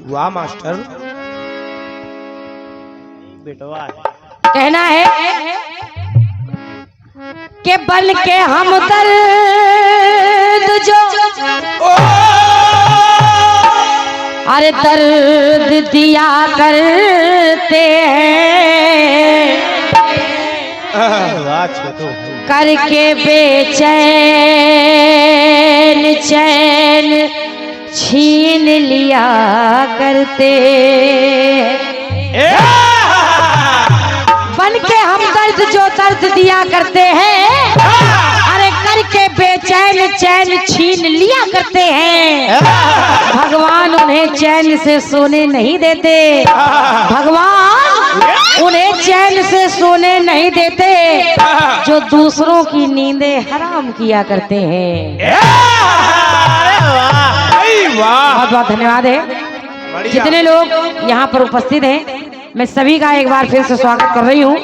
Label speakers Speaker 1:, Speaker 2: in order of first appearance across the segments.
Speaker 1: वाह मास्टर, बेटवा
Speaker 2: कहना है कि बन के हम दर्द जो अरे दर्द दिया करते हैं करके बेचैन चैन छीन लिया करते। बन के हम दर्द जो दर्द दिया करते हैं अरे करके बेचैन चैन छीन लिया करते हैं। भगवान उन्हें चैन से सोने नहीं देते, भगवान उन्हें चैन से सोने नहीं देते जो दूसरों की नींदें हराम किया करते हैं। बहुत बहुत धन्यवाद है। जितने लोग यहाँ पर उपस्थित हैं मैं सभी का एक बार फिर से स्वागत कर रही हूँ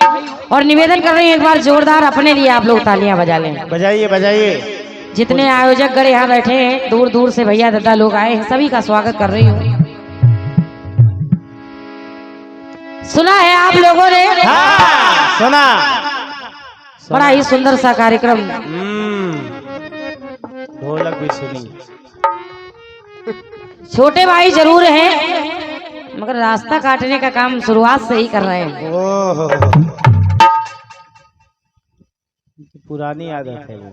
Speaker 2: और निवेदन कर रही हूँ एक बार जोरदार अपने लिए आप लोग तालियां बजा लें।
Speaker 1: बजाइए बजाइए।
Speaker 2: जितने आयोजक गण यहाँ बैठे हैं, दूर दूर से भैया दादा लोग आए हैं, सभी का स्वागत कर रही हूँ। सुना है आप लोगों ने?
Speaker 1: हाँ, सुना।
Speaker 2: बड़ा ही सुंदर सा कार्यक्रम।
Speaker 1: ढोलक भी सुनी।
Speaker 2: छोटे भाई जरूर हैं मगर रास्ता काटने का काम शुरुआत से ही कर रहे हैं।
Speaker 1: ओह, पुरानी आदत है वो।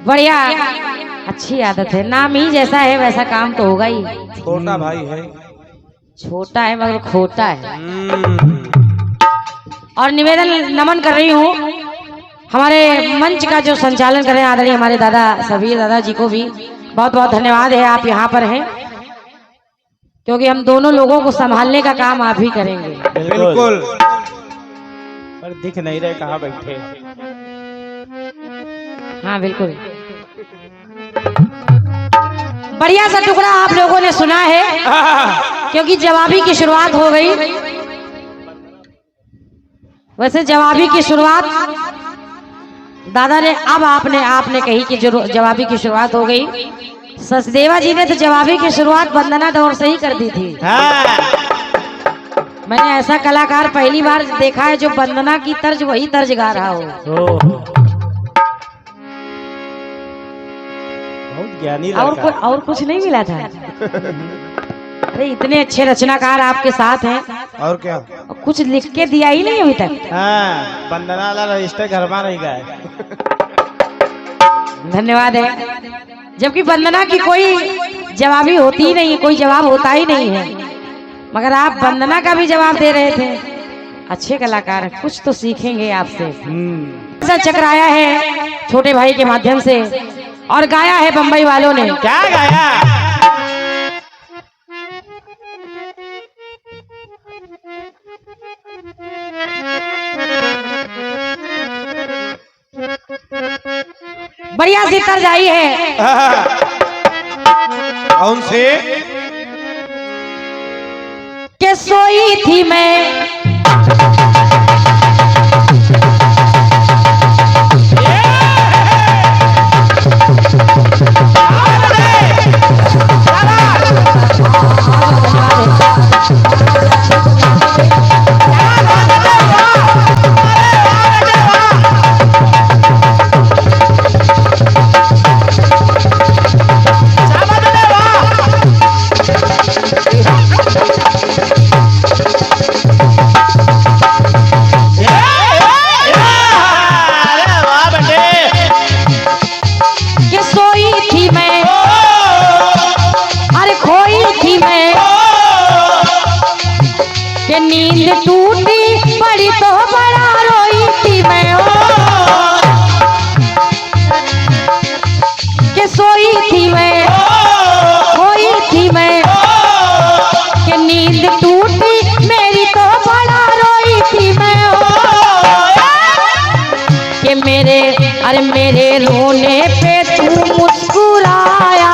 Speaker 2: बढ़िया, अच्छी आदत है। नाम ही जैसा है वैसा काम तो होगा ही।
Speaker 1: छोटा भाई है,
Speaker 2: छोटा है मगर खोटा है। और निवेदन नमन कर रही हूँ हमारे मंच का जो संचालन कर रहे हैं आदरणीय हमारे दादा सबीर दादा जी को भी बहुत बहुत धन्यवाद है। आप यहाँ पर हैं क्योंकि हम दोनों लोगों को संभालने का काम आप ही करेंगे।
Speaker 1: बिल्कुल। पर दिख नहीं रहे कहाँ बैठे।
Speaker 2: हाँ बिल्कुल। बढ़िया सा टुकड़ा आप लोगों ने सुना है क्योंकि जवाबी की शुरुआत हो गई। वैसे जवाबी की शुरुआत दादा ने अब आपने कही कि जवाबी की शुरुआत हो गई। सचदेवा जी ने तो जवाबी की शुरुआत वंदना दौर से ही कर दी थी। मैंने ऐसा कलाकार पहली बार देखा है जो वंदना की तर्ज वही तर्ज गा रहा हो।
Speaker 1: बहुत ज्ञानी
Speaker 2: और कुछ नहीं मिला था। अरे इतने अच्छे रचनाकार आपके साथ हैं
Speaker 1: और क्या,
Speaker 2: और कुछ लिख के दिया ही नहीं अभी तक।
Speaker 1: हाँ, वंदना वाला रजिस्टर घर में नहीं गए।
Speaker 2: धन्यवाद है। जबकि वंदना की कोई जवाबी होती ही नहीं, कोई जवाब होता ही नहीं है, मगर आप वंदना का भी जवाब दे रहे थे। अच्छे कलाकार हैं, कुछ तो सीखेंगे आपसे। चकराया है छोटे भाई के माध्यम से और गाया है बम्बई वालों ने।
Speaker 1: क्या गाया?
Speaker 2: बढ़िया सी तर्ज आई है।
Speaker 1: कौन से?
Speaker 2: के सोई थी मैं सोई थी मैं, खोई थी मैं, कि नींद टूटी मेरी तो बड़ा रोई थी मैं। कि मेरे अरे मेरे रोने पे तू मुस्कुराया,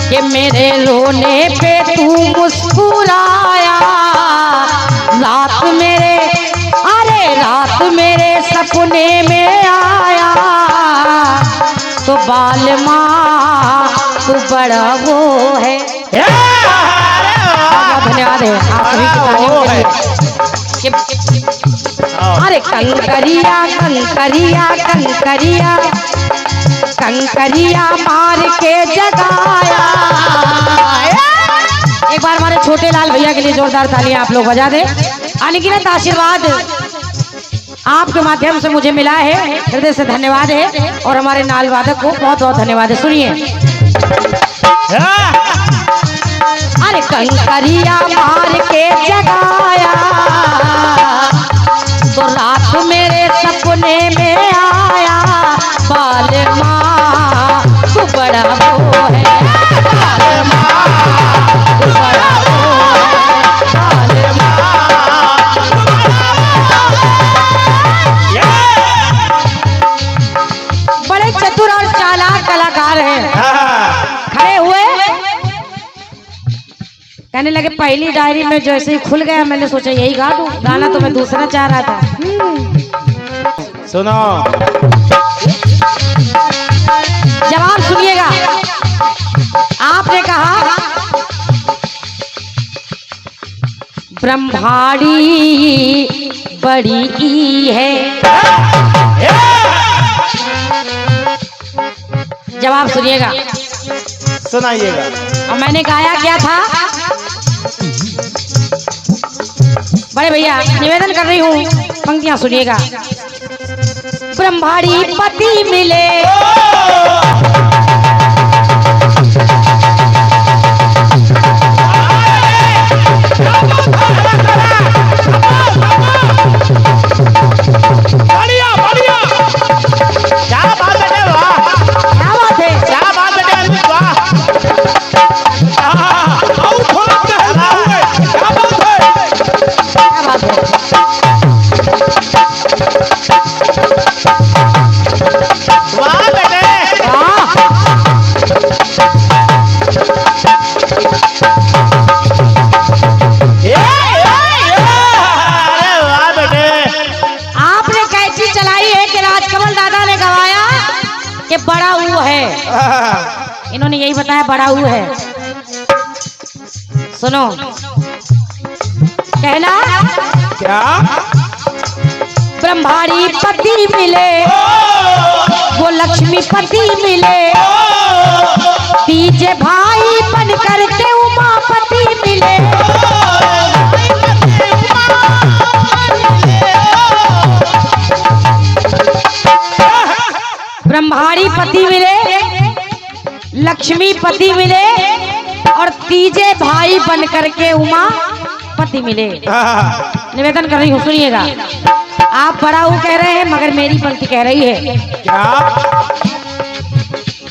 Speaker 2: कि मेरे रोने पे तू मुस्कुराया। रात मेरे अरे रात मेरे सपने में आया, तो बाल माँ तू बड़ा वो है। बहुत धन्यवाद है आप सभी की तालियों के लिए। अरे कंकरिया कंकरिया कंकरिया कंकरिया मार के जगाया। एक बार हमारे छोटे लाल भैया के लिए जोरदार तालियां आप लोग बजा दें। अनगिनत आशीर्वाद आपके माध्यम से मुझे मिला है, हृदय से धन्यवाद है। और हमारे नाल वादक को बहुत बहुत धन्यवाद है। सुनिए, अरे कंकरिया मार के जगाया, तो रात मेरे सपने में आया। बाल माँ तू बड़ा वो है, बाल माँ तू बड़ा वो है, बाल माँ। बड़े चतुर और चालाक कलाकार हैं। खड़े हुए कहने लगे, पहली डायरी में जैसे ही खुल गया मैंने सोचा यही गा दूं। गाना तो मैं दूसरा चाह रहा था।
Speaker 1: सुनो,
Speaker 2: जवाब सुनिएगा। आपने कहा ब्रह्माड़ी बड़ी ई है। जवाब सुनिएगा,
Speaker 1: सुनाइएगा।
Speaker 2: और मैंने गाया क्या था? बड़े भैया निवेदन कर रही हूँ, पंक्तियां सुनिएगा। ब्रह्माड़ी पति मिले,
Speaker 1: बढ़िया बढ़िया, क्या बात है, वाह
Speaker 2: क्या बात है,
Speaker 1: क्या बात है, वाह। थोड़ा क्या बात है,
Speaker 2: क्या बात है।
Speaker 1: वाह बेटे,
Speaker 2: वाह।
Speaker 1: अरे वाह बेटे।
Speaker 2: आपने कैसी चलाई है कि राजकमल दादा ने गवाया कि बड़ा ऊ है। इन्होंने यही बताया बड़ा ऊ है। सुनो, कहना
Speaker 1: क्या?
Speaker 2: ब्रह्माड़ी पति मिले, वो लक्ष्मी पति मिले, तीजे भाई बन करके उमापति मिले। ब्रह्माड़ी पति मिले, लक्ष्मी पति मिले, और तीजे भाई बन करके उमा पति मिले। निवेदन कर रही हूँ, सुनिएगा। आप बड़ा वो कह रहे हैं, मगर मेरी पंक्ति कह रही है
Speaker 1: क्या?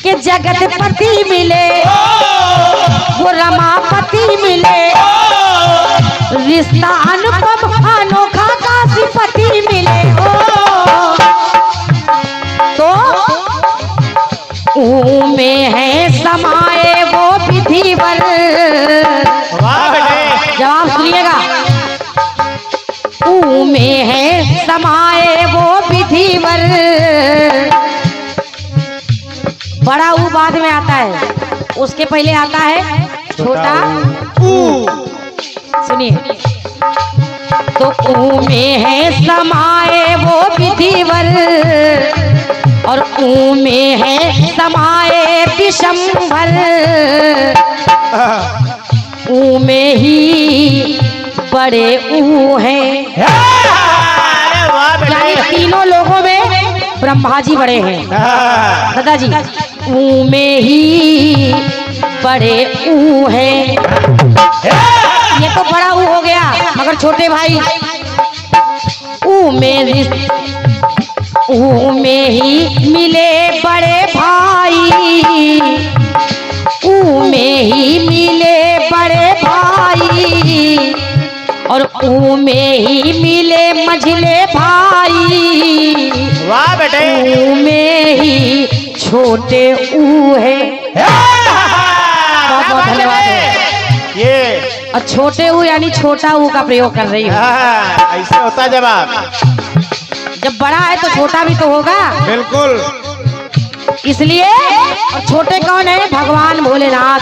Speaker 2: कि जगत पति मिले, वो रमापति मिले, रिश्ता अनुपम अनोखा काशीपति मिले। तो ऊ में है समाए वो विधिवर।
Speaker 1: वाह बेटे।
Speaker 2: जवाब सुनिएगा, ऊ में है समाए वो विधिवर। बड़ा ऊ बाद में आता है, उसके पहले आता है छोटा ऊ। सुनिए, तो ऊ में है समाए वो विधिवर, और ऊ में है समाए दिसंबर। ऊ में ही बड़े ऊ हैं।
Speaker 1: अरे वाह
Speaker 2: यानी
Speaker 1: बेटे।
Speaker 2: तीनों लोगों में ब्रह्मा जी बड़े हैं। दादाजी, ऊ में ही बड़े ऊ हैं। ये तो बड़ा ऊ हो गया, मगर छोटे भाई ऊ में में ही मिले बड़े भाई, में ही मिले बड़े भाई, और में ही मिले मझले भाई।
Speaker 1: वाह बेटे।
Speaker 2: में ही छोटे ऊ है। बहुत बहुत धन्यवाद है।
Speaker 1: ये
Speaker 2: और छोटे ऊ यानी छोटा ऊ का प्रयोग कर रही हूँ।
Speaker 1: ऐसे होता जवाब।
Speaker 2: जब बड़ा है तो छोटा भी तो होगा।
Speaker 1: बिल्कुल।
Speaker 2: इसलिए और छोटे कौन है? भगवान भोलेनाथ,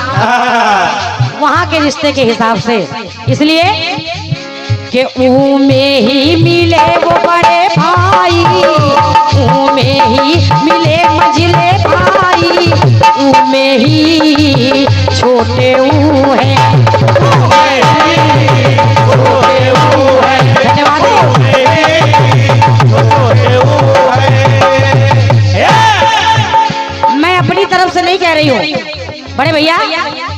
Speaker 2: वहाँ के रिश्ते के हिसाब से। इसलिए कि ऊ में ही मिले वो बड़े भाई, ऊ में ही मिले मझले भाई, ऊ में ही छोटे ऊ हैं। धन्यवाद। मैं अपनी तरफ से नहीं कह रही हूँ बड़े भैया,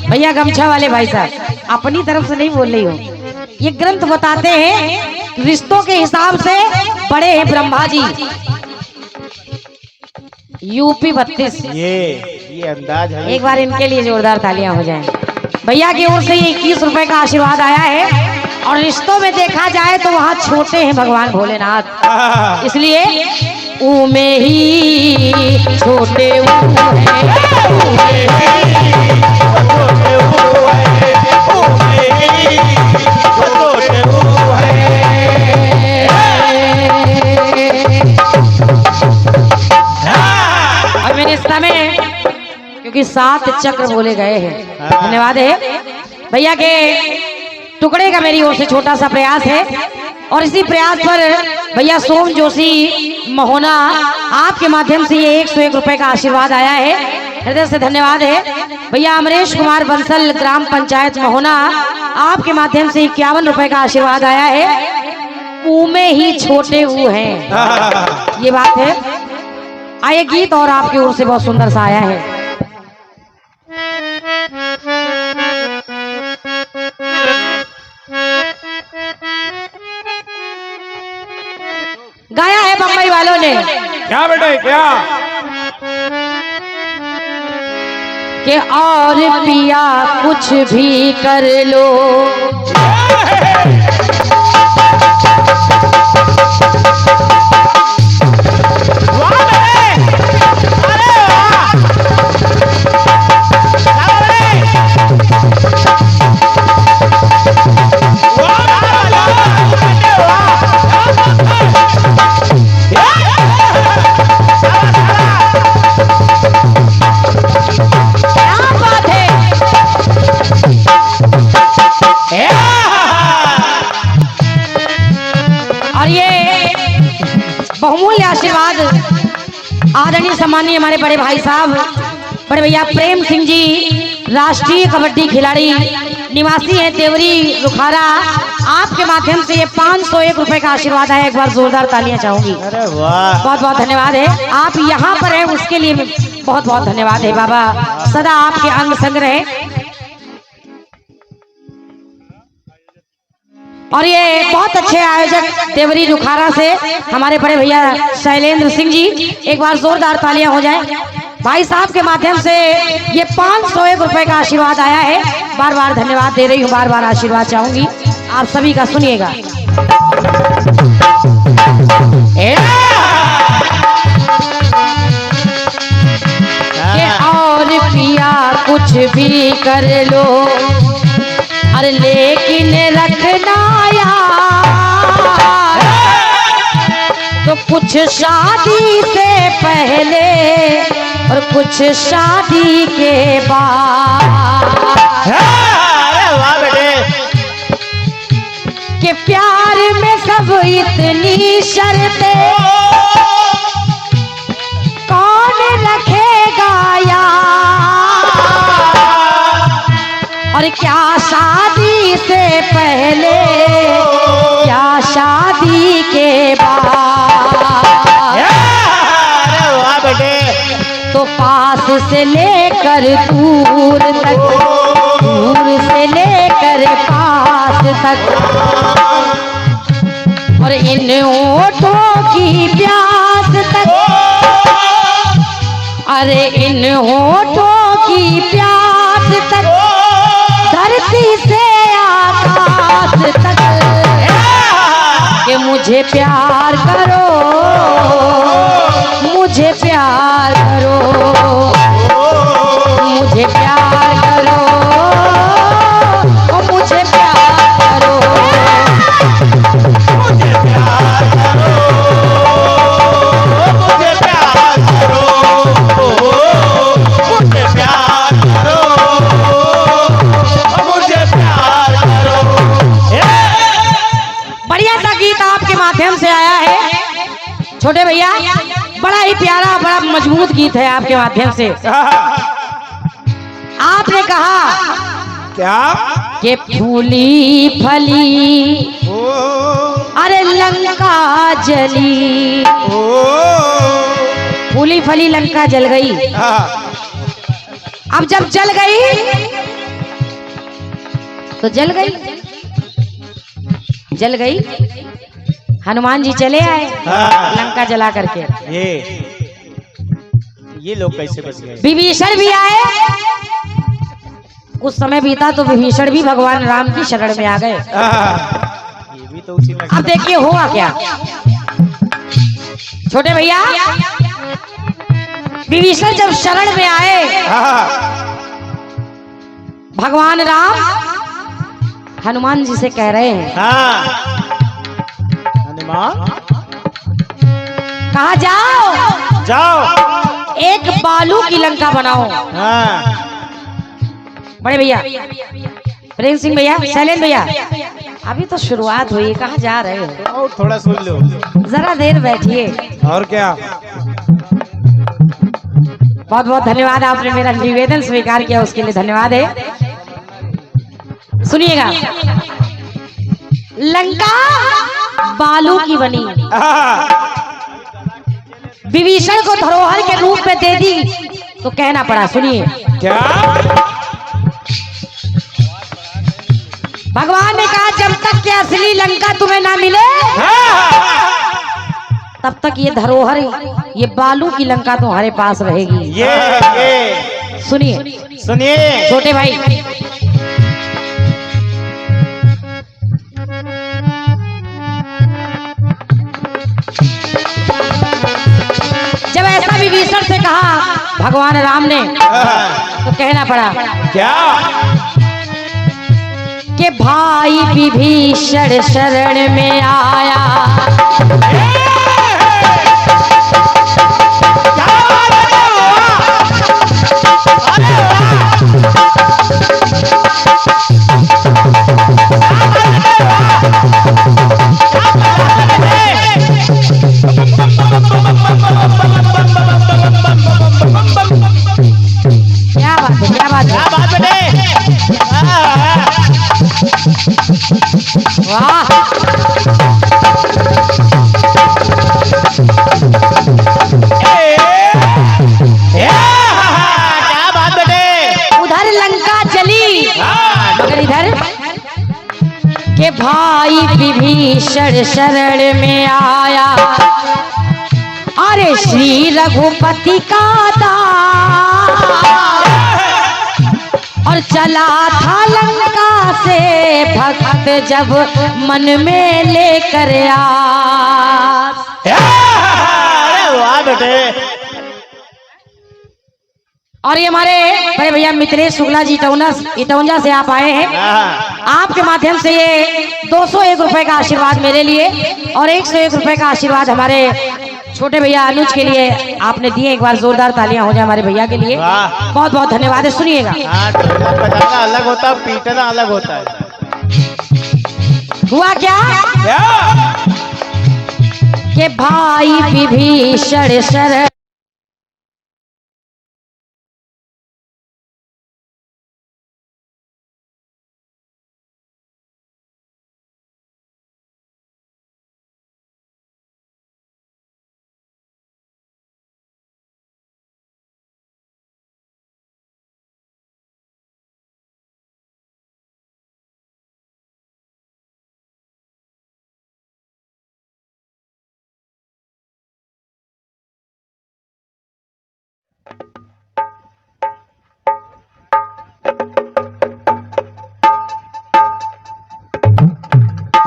Speaker 2: भैया गमछा वाले भाई साहब, अपनी तरफ से नहीं बोल रही हूँ। ये ग्रंथ बताते हैं रिश्तों के हिसाब से बड़े हैं ब्रह्मा जी। यूपी 32।
Speaker 1: ये अंदाज है।
Speaker 2: एक बार इनके लिए जोरदार तालियां हो जाएं। भैया की ओर से ये 21 रुपए का आशीर्वाद आया है। और रिश्तों में देखा जाए तो वहाँ छोटे हैं भगवान भोलेनाथ, इसलिए ऊ में ही छोटे ऊ और मेरे समय क्योंकि 7 चक्र बोले गए हैं। धन्यवाद है भैया के टुकड़े का मेरी ओर से छोटा सा प्रयास है। और इसी प्रयास पर भैया सोम जोशी महोना, आपके माध्यम से ये 101 रुपए का आशीर्वाद आया है। हृदय से धन्यवाद है। भैया अमरेश कुमार बंसल, ग्राम पंचायत महोना, आपके माध्यम से 51 रुपए का आशीर्वाद आया है। ऊ में ही छोटे ऊ हैं, ये बात है। आए गीत और आपकी ओर से बहुत सुंदर सा आया है। गाया है बम्बई वालों ने।
Speaker 1: क्या बेटे क्या?
Speaker 2: कि और पिया कुछ भी कर लो, बहुमूल्य आशीर्वाद आदरणीय सम्मानीय हमारे बड़े भाई साहब बड़े भैया प्रेम सिंह जी, राष्ट्रीय कबड्डी खिलाड़ी, निवासी हैं देवरी रुखारा, आपके माध्यम से ये 501 रुपए का आशीर्वाद है। एक बार जोरदार तालियां चाहूंगी।
Speaker 1: अरे वाह,
Speaker 2: बहुत बहुत धन्यवाद है। आप यहाँ पर हैं उसके लिए बहुत बहुत धन्यवाद है। बाबा सदा आपके अंग संग रहे। और ये बहुत अच्छे आयोजक देवरी रुखारा से हमारे बड़े भैया शैलेंद्र सिंह जी, एक बार जोरदार तालियां हो जाए। भाई साहब के माध्यम से ये 501 रुपए का आशीर्वाद आया है। बार बार धन्यवाद दे रही हूँ, बार बार आशीर्वाद चाहूंगी आप सभी का। सुनिएगा। और पिया कुछ भी कर लो, अरे लेकिन रखना यार तो कुछ शादी से पहले और कुछ शादी के बाद। कि प्यार में सब इतनी शर्तें कौन रखेगा यार, और क्या शादी से पहले क्या शादी के बाद। तो पास से लेकर दूर तक, दूर से लेकर पास तक, और इन होठों की प्यास तक, अरे इन होठों की प्यास तक, धरती से आकाश तक, कि मुझे प्यार करो, मुझे प्यार करो, मुझे प्यार करो, ओ मुझे प्यार करो,
Speaker 1: मुझे प्यार करो, मुझे प्यार करो, मुझे प्यार करो, मुझे प्यार करो।
Speaker 2: बढ़िया सा गीत आपके माध्यम से आया है छोटे भैया, बड़ा ही प्यारा, बड़ा मजबूत गीत है आपके माध्यम से। आपने कहा
Speaker 1: क्या
Speaker 2: कि फूली फली,
Speaker 1: ओ
Speaker 2: अरे लंका जली,
Speaker 1: ओ
Speaker 2: फूली फली लंका जल गई। अब जब जल गई तो जल गई, जल गई, हनुमान जी चले आए लंका जला करके।
Speaker 1: ये लोग कैसे बच गए?
Speaker 2: विभीषण भी आए, कुछ समय बीता तो विभीषण भी भगवान राम की शरण में आ गए।
Speaker 1: ये भी तो उसी में।
Speaker 2: अब देखिए हुआ क्या छोटे भैया, विभीषण जब शरण में आए, भगवान राम हनुमान जी से कह रहे हैं,
Speaker 1: हनुमान
Speaker 2: कहा जाओ,
Speaker 1: जाओ
Speaker 2: एक बालू की लंका बनाओ। बड़े भैया प्रेम सिंह भैया, शैलेंद्र भैया, अभी तो शुरुआत हुई, कहाँ जा रहे हो?
Speaker 1: और थोड़ा सुन लो,
Speaker 2: जरा देर बैठिए।
Speaker 1: और क्या।
Speaker 2: बहुत बहुत धन्यवाद, आपने मेरा निवेदन स्वीकार किया, उसके लिए धन्यवाद है। सुनिएगा, लंका बालू की बनी, विभीषण को धरोहर के रूप में दे दी तो कहना पड़ा। सुनिए
Speaker 1: क्या
Speaker 2: भगवान ने कहा, जब तक कि असली लंका तुम्हें ना मिले तब तक ये धरोहर, ये बालू की लंका तुम्हारे पास रहेगी।
Speaker 1: ये
Speaker 2: सुनिए
Speaker 1: सुनिए
Speaker 2: छोटे भाई, जब ऐसा विभीषण से कहा भगवान राम ने तो कहना पड़ा
Speaker 1: क्या
Speaker 2: कि भाई विभीषण शरण में आया, क्या बात है, क्या बात है,
Speaker 1: क्या बात बेटे।
Speaker 2: वाह।
Speaker 1: क्या बात बेटे।
Speaker 2: उधर लंका जली, मगर इधर के भाई विभीषण शरण में आया, अरे श्री रघुपति का दास, और चला था लंका से भक्त जब मन में लेकर आस।
Speaker 1: अरे वाह बेटे।
Speaker 2: और ये हमारे बड़े भैया मित्रेश शुक्ला जी इटौंजा से आप आए हैं, आपके माध्यम से ये 201 रुपए का आशीर्वाद मेरे लिए और 101 रुपए का आशीर्वाद हमारे छोटे भैया अनुज के लिए आपने दिए। एक बार जोरदार तालियां हो जाए हमारे भैया के लिए। बहुत बहुत धन्यवाद है। सुनिएगा,
Speaker 1: बजाना अलग होता है, पीटना अलग होता है।
Speaker 2: हुआ क्या कि भाई विभीषण शरण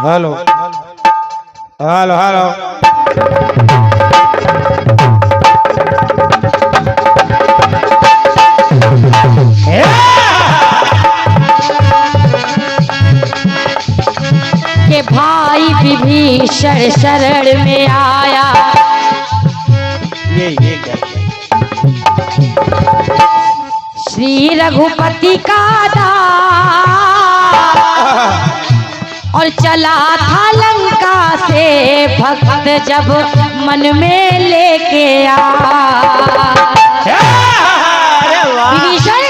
Speaker 1: हेलो हेलो हेलो
Speaker 2: के भाई विभीषण शरण में आया,
Speaker 1: ये क्या
Speaker 2: श्री रघुपति का दास और चला था लंका से भक्त जब मन में लेके विभीषण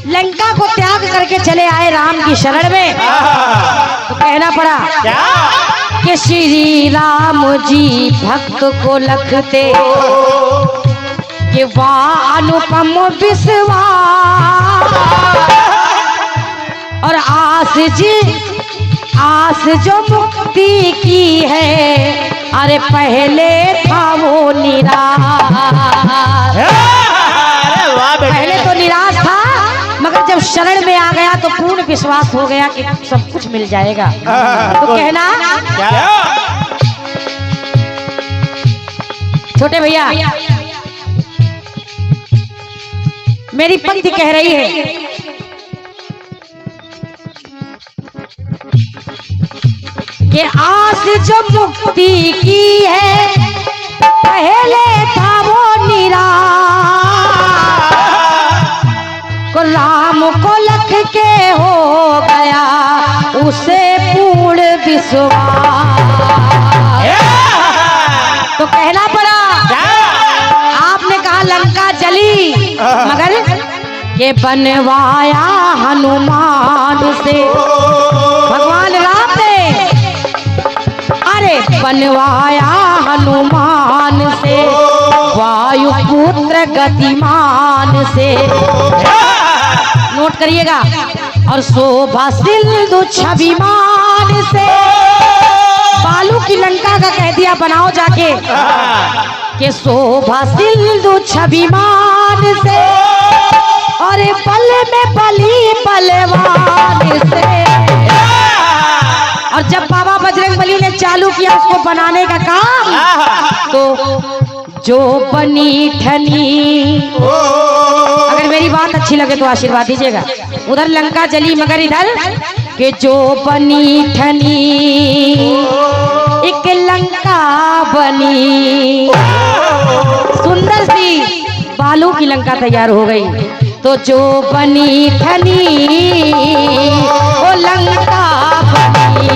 Speaker 2: लंका को त्याग करके चले आए राम की शरण में। तो कहना पड़ा कि श्री राम जी भक्त को लखते कि वाह अनुपम विश्वास और आस जो मुक्ति की है, अरे पहले था वो निराश। पहले तो निराश था, मगर जब शरण में आ गया तो पूर्ण विश्वास हो गया कि सब कुछ मिल जाएगा। तो कहना छोटे भैया, मेरी पंक्ति कह रही है कि आस जो मुक्ति की है, पहले था वो निराश को राम को लख के हो गया उसे पूर्ण विश्वास। तो कहना पड़ा, आपने कहा लंका जली, मगर के बनवाया हनुमान से भगवान राम ने, अरे बनवाया हनुमान से वायुपुत्र गतिमान से। नोट करिएगा, और शोभा सिंधु छविमान से। बालू की लंका का कह दिया बनाओ जाके कि शोभा सिंधु छविमान से, और पल में बली बलवान से। और जब बाबा बजरंगबली ने चालू किया उसको बनाने का काम, तो जो बनी ठनी, अगर मेरी बात अच्छी लगे तो आशीर्वाद दीजिएगा। उधर लंका जली, मगर इधर के जो बनी ठनी एक लंका बनी, सुंदर सी बालू की लंका तैयार हो गई। तो जो बनी ठनी वो लंका बनी,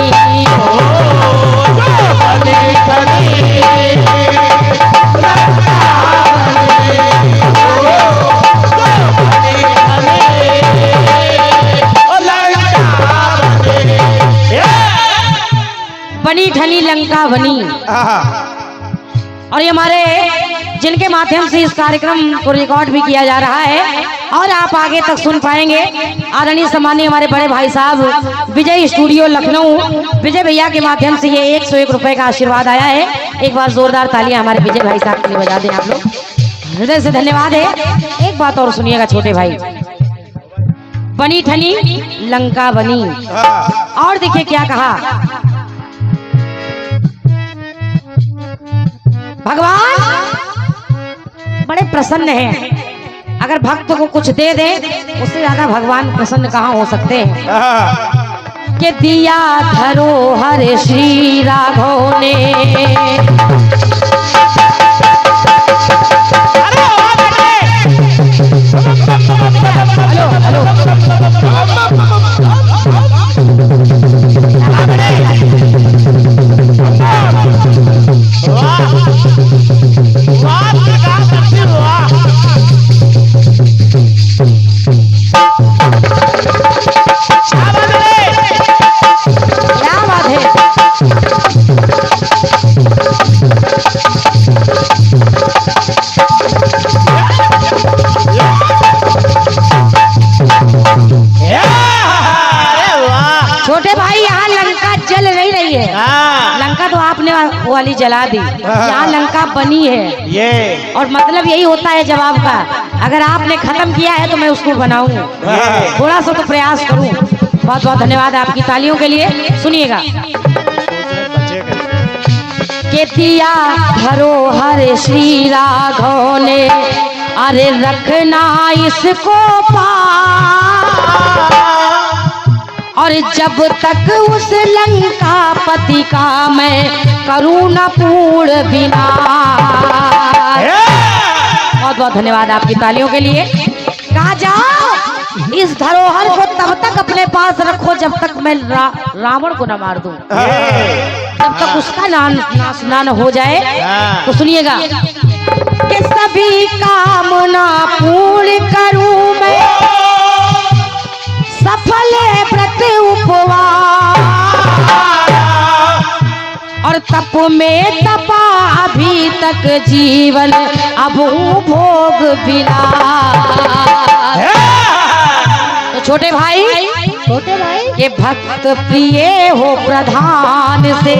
Speaker 2: बनी ठनी लंका बनी। और ये हमारे जिनके माध्यम से इस कार्यक्रम को रिकॉर्ड भी किया जा रहा है और आप आगे तक सुन पाएंगे। आदरणीय सम्मानीय हमारे बड़े भाई साहब विजय स्टूडियो लखनऊ, विजय भैया के माध्यम से ये 101 रुपए का आशीर्वाद आया है। एक बार जोरदार तालियां हमारे विजय भाई साहब के लिए बजा दें आप लोग, हृदय से धन्यवाद है। एक बात और सुनिएगा छोटे भाई, बनी ठनी लंका बनी। और देखिए क्या कहा भगवान, बड़े प्रसन्न हैं। अगर भक्त को कुछ दे दे उससे ज्यादा भगवान प्रसन्न कहाँ हो सकते हैं। कि दिया धरोहर श्री राघव ने, हेलो हेलो छोटे भाई, यहाँ लंका जल नहीं रही है। लंका तो आपने वाली जला दी, यहाँ लंका बनी है ये। और मतलब यही होता है जवाब का, अगर आपने खत्म किया है तो मैं उसको बनाऊं, थोड़ा सा तो प्रयास करूं। बहुत बहुत धन्यवाद आपकी तालियों के लिए। सुनिएगा, के दिया धरोहर श्री राघव ने, अरे रखना इसको पास, और जब तक उस लंका पति का मैं करूँ न पूर्ण बिना। बहुत बहुत धन्यवाद आपकी तालियों के लिए। कहा जाओ इस धरोहर को तब तक अपने पास रखो जब तक मैं रावण को न मार दूं, जब तक उसका नाश न हो जाए। तो सुनिएगा कि सभी कामना पूर्ण करूं मैं, सफल व्रत उपवास, और तप में तपा अभी तक जीवन अब भोग बिना। तो छोटे भाई ये भक्त प्रिय हो प्रधान से,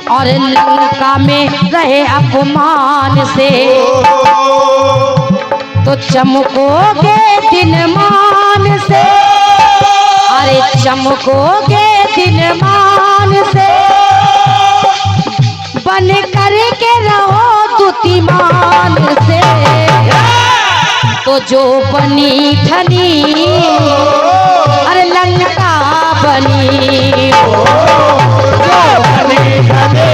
Speaker 2: और लंका में रहे अपमान से, तो चमकोगे दिन मान से, अरे चमकोगे दिन मान से, बन करके रहो दुतिमान से। तो जो बनी ठनी अरे लंका बनी हो, जो बनी ठनी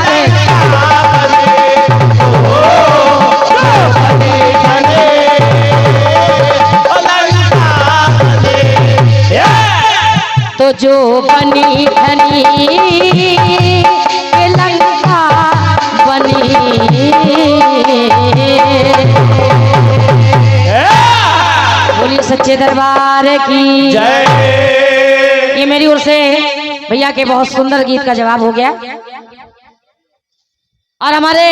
Speaker 2: अरे तो जो बनी ठनी लंका बनी। बोलिए सच्चे दरबार की जय। ये मेरी ओर से भैया के बहुत सुंदर गीत का जवाब हो गया। और हमारे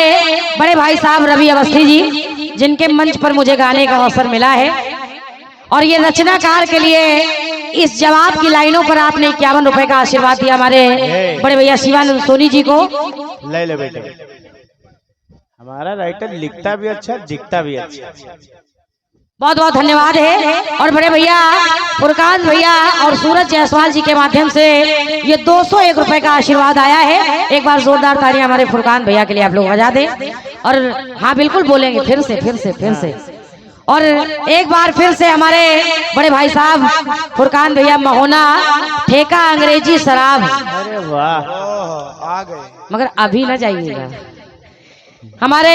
Speaker 2: बड़े भाई साहब रवि अवस्थी जी, जिनके मंच पर मुझे गाने का अवसर मिला है, और ये रचनाकार के लिए इस जवाब की लाइनों पर आपने 51 रुपए का आशीर्वाद दिया हमारे बड़े भैया शिवानंद सोनी जी को।
Speaker 1: ले ले बेटे, हमारा राइटर लिखता भी अच्छा दिखता भी अच्छा।
Speaker 2: बहुत बहुत धन्यवाद है। और बड़े भैया फुरकान भैया और सूरज जायसवाल जी के माध्यम से ये 201 रुपए का आशीर्वाद आया है। एक बार जोरदार तालियां हमारे फुरकान भैया के लिए आप लोग बजा दें। और हाँ बिल्कुल बोलेंगे फिर से और एक बार फिर से हमारे बड़े भाई साहब फुरकान भैया महोना ठेका अंग्रेजी शराब।
Speaker 1: अरे वाह आ गए,
Speaker 2: मगर अभी ना जाइएगा। हमारे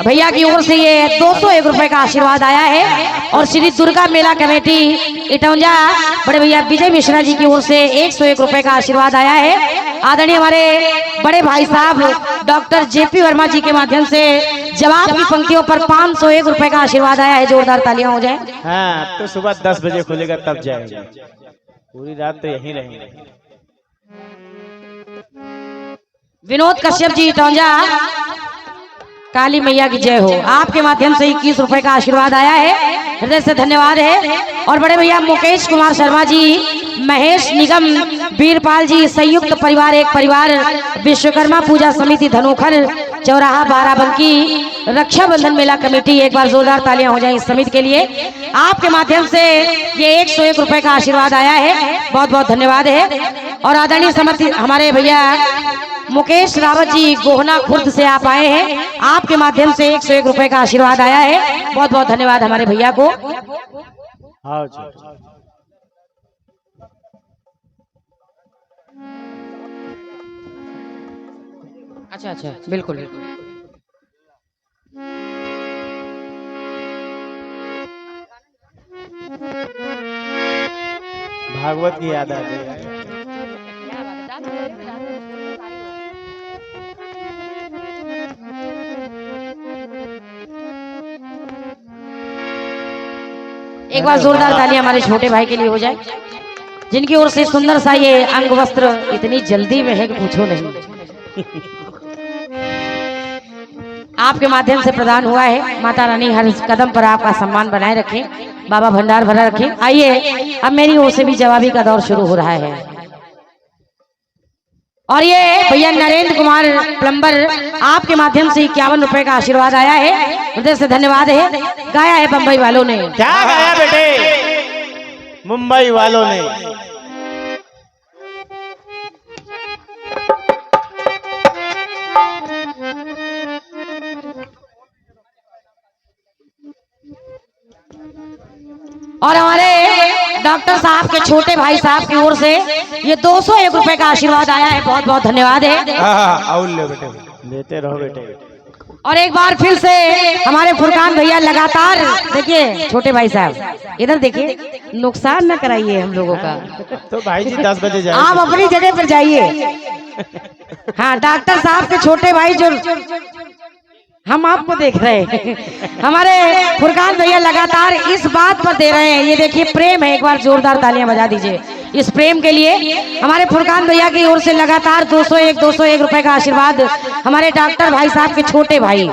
Speaker 2: भैया की ओर से ये 201 रुपए का आशीर्वाद आया है। और श्री दुर्गा मेला कमेटी इटौंजा बड़े भैया विजय मिश्रा जी की ओर से 101 रुपए का आशीर्वाद आया है। आदरणीय हमारे बड़े भाई साहब डॉक्टर जेपी वर्मा जी के माध्यम से जवाब की पंक्तियों पर 501 रुपए का आशीर्वाद आया है। जोरदार तालियां हो जाए।
Speaker 1: हाँ, अब तो सुबह 10 बजे खुलेगा तब जाएंगे, पूरी रात तो यहीं रहेंगे।
Speaker 2: विनोद कश्यप जी इटौंजा, काली मैया की जय हो। आपके माध्यम से 21 रुपए का आशीर्वाद आया है, हृदय से धन्यवाद है। और बड़े भैया मुकेश कुमार शर्मा जी, महेश निगम, वीरपाल जी, संयुक्त परिवार एक परिवार, विश्वकर्मा पूजा समिति धनोखर चौराहा बाराबंकी, रक्षाबंधन मेला कमेटी। एक बार जोरदार तालियां हो जाएं इस समिति के लिए। आपके माध्यम से ये 101 रुपए का आशीर्वाद आया है, बहुत बहुत धन्यवाद है। और आदरणीय समिति हमारे भैया मुकेश रावत जी गोहना खुर्द से आप आए हैं, आपके माध्यम से 101 रुपए का आशीर्वाद आया है। बहुत बहुत धन्यवाद हमारे भैया को।
Speaker 1: हाँ जी।
Speaker 2: अच्छा बिल्कुल बिल्कुल।
Speaker 1: भागवत की याद आ गई।
Speaker 2: एक बार जोरदार ताली हमारे छोटे भाई के लिए हो जाए, जिनकी ओर से सुंदर सा ये अंग वस्त्र इतनी जल्दी में है कि पूछो नहीं। आपके माध्यम से प्रदान हुआ है। माता रानी हर कदम पर आपका सम्मान बनाए रखें, बाबा भंडार भरा रखें। आइए अब मेरी ओर से भी जवाबी का दौर शुरू हो रहा है। और ये भैया नरेंद्र कुमार प्लम्बर, आपके माध्यम से 51 रुपए का आशीर्वाद आया है, हृदय से धन्यवाद है। गाया है बम्बई वालों ने।
Speaker 1: क्या गाया बेटे? मुंबई वालों ने।
Speaker 2: और हमारे डॉक्टर साहब के छोटे भाई साहब की ओर से ये 201 रुपए का आशीर्वाद आया है। बहुत बहुत धन्यवाद है।
Speaker 1: और ले बेटे, लेते रहो बेटे।
Speaker 2: और एक बार फिर से हमारे फुरकान भैया लगातार, देखिए छोटे भाई साहब इधर देखिए, नुकसान न कराइए हम लोगों का।
Speaker 1: तो भाई जी 10 बजे जाए,
Speaker 2: आप अपनी जगह पर जाइए। हाँ, डॉक्टर साहब के छोटे भाई जो हम आपको देख रहे हैं, हमारे फुरकान भैया लगातार इस बात पर दे रहे हैं। ये देखिए प्रेम है, एक बार जोरदार तालियां बजा दीजिए इस प्रेम के लिए। हमारे फुरकान भैया की ओर से लगातार 201 रुपए का आशीर्वाद हमारे डॉक्टर भाई साहब के छोटे भाई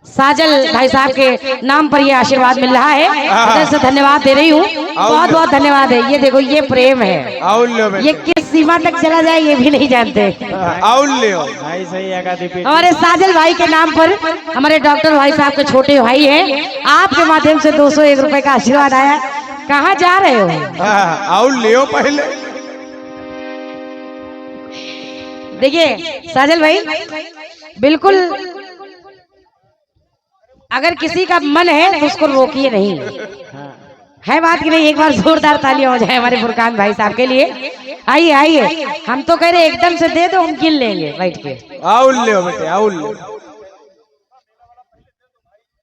Speaker 2: साजल भाई साहब के नाम पर ये आशीर्वाद मिल रहा है। उधर से धन्यवाद दे रही हूँ, बहुत बहुत धन्यवाद है। ये देखो ये प्रेम है, ये किस सीमा तक चला जाए ये भी नहीं जानते।
Speaker 1: भाई सही
Speaker 2: हमारे साजल भाई के नाम पर हमारे डॉक्टर भाई साहब के छोटे भाई हैं, आपके माध्यम से 201 रुपए का आशीर्वाद आया। कहाँ जा रहे हो?
Speaker 1: ले पहले
Speaker 2: देखिए साजल भाई, बिल्कुल अगर किसी का मन है तो उसको रोकिए नहीं, है बात की नहीं। एक बार जोरदार तालियां हो जाए हमारे फुरकान भाई साहब के लिए। आइए आइए, हम तो कह रहे एकदम से दे दो, हम गिन लेंगे बैठ के।
Speaker 1: ले बेटे,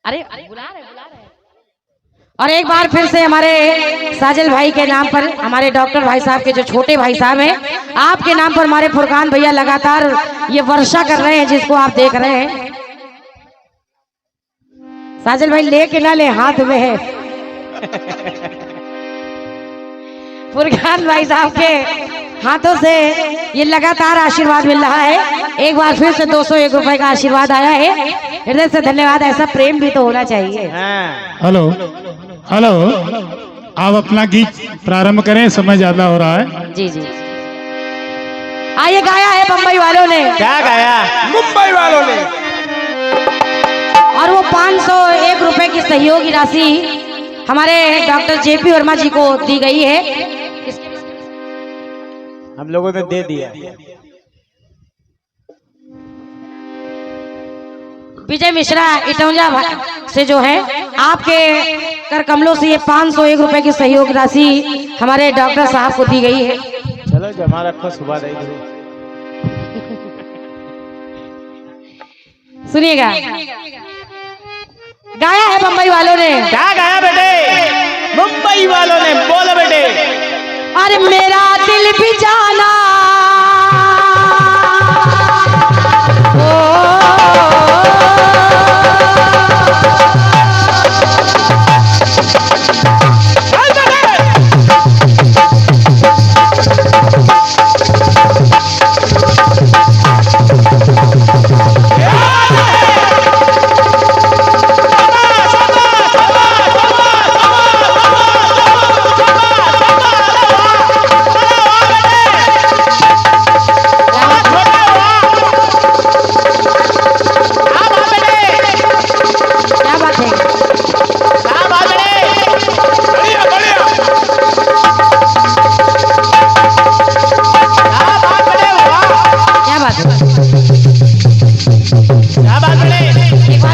Speaker 2: अरे बुला रहे। और एक बार फिर से हमारे साजल भाई के नाम पर हमारे डॉक्टर भाई साहब के जो छोटे भाई साहब हैं, आपके नाम पर हमारे फुरकान भैया लगातार ये वर्षा कर रहे हैं, जिसको आप देख रहे हैं। साजल भाई लेके ना ले, हाथ में है। फुरकान भाई साहब के हाथों से ये लगातार आशीर्वाद मिल रहा है। एक बार फिर से 201 रुपए का आशीर्वाद आया है, हृदय से धन्यवाद। ऐसा प्रेम भी तो होना चाहिए।
Speaker 3: हेलो हेलो, आप अपना गीत प्रारंभ करें, समय ज्यादा हो रहा है।
Speaker 2: जी जी, आइए। गाया है मुंबई वालों ने।
Speaker 1: क्या गाया? मुंबई वालों ने।
Speaker 2: और वो 501 रुपए की सहयोगी राशि हमारे डॉक्टर जेपी वर्मा जी को दी गई है।
Speaker 1: हम लोगों ने दे दिया।
Speaker 2: विजय मिश्रा इटौंजा से जो है आपके कर कमलों से ये 501 रुपए की सहयोग राशि हमारे डॉक्टर साहब को दी गई है।
Speaker 1: चलो जमा रखो, सुबह देंगे।
Speaker 2: सुनिएगा, गाया है मुंबई वालों ने।
Speaker 1: क्या गाया बेटे? मुंबई वालों ने, बोलो बेटे।
Speaker 2: अरे मेरा दिल भी जाना,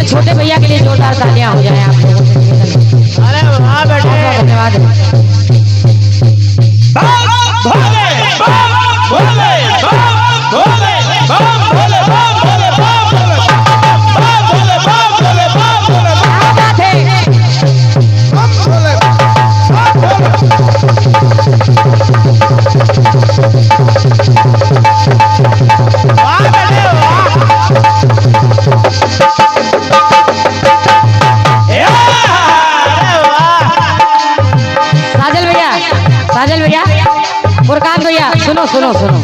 Speaker 2: छोटे भैया के लिए जोरदार तालियां हो जाए आप लोगों से।
Speaker 1: अरे वाह बेटे,
Speaker 2: धन्यवाद। साजल भैया, फुरकान भैया, सुनो सुनो सुनो।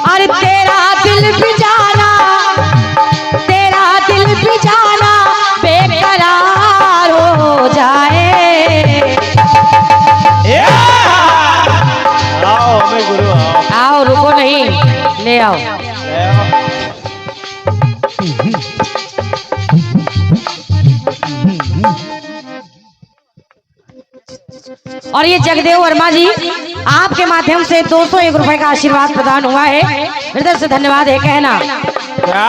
Speaker 2: अरे तेरा दिल भी जाना, तेरा दिल भी जाना बेकरार हो जाए।
Speaker 1: आओ हमें गुरु,
Speaker 2: आओ, रुको नहीं, ले आओ। और ये जगदेव वर्मा जी, आपके माध्यम से 201 रुपए का आशीर्वाद प्रदान हुआ है, हृदय से धन्यवाद है। कहना
Speaker 1: क्या?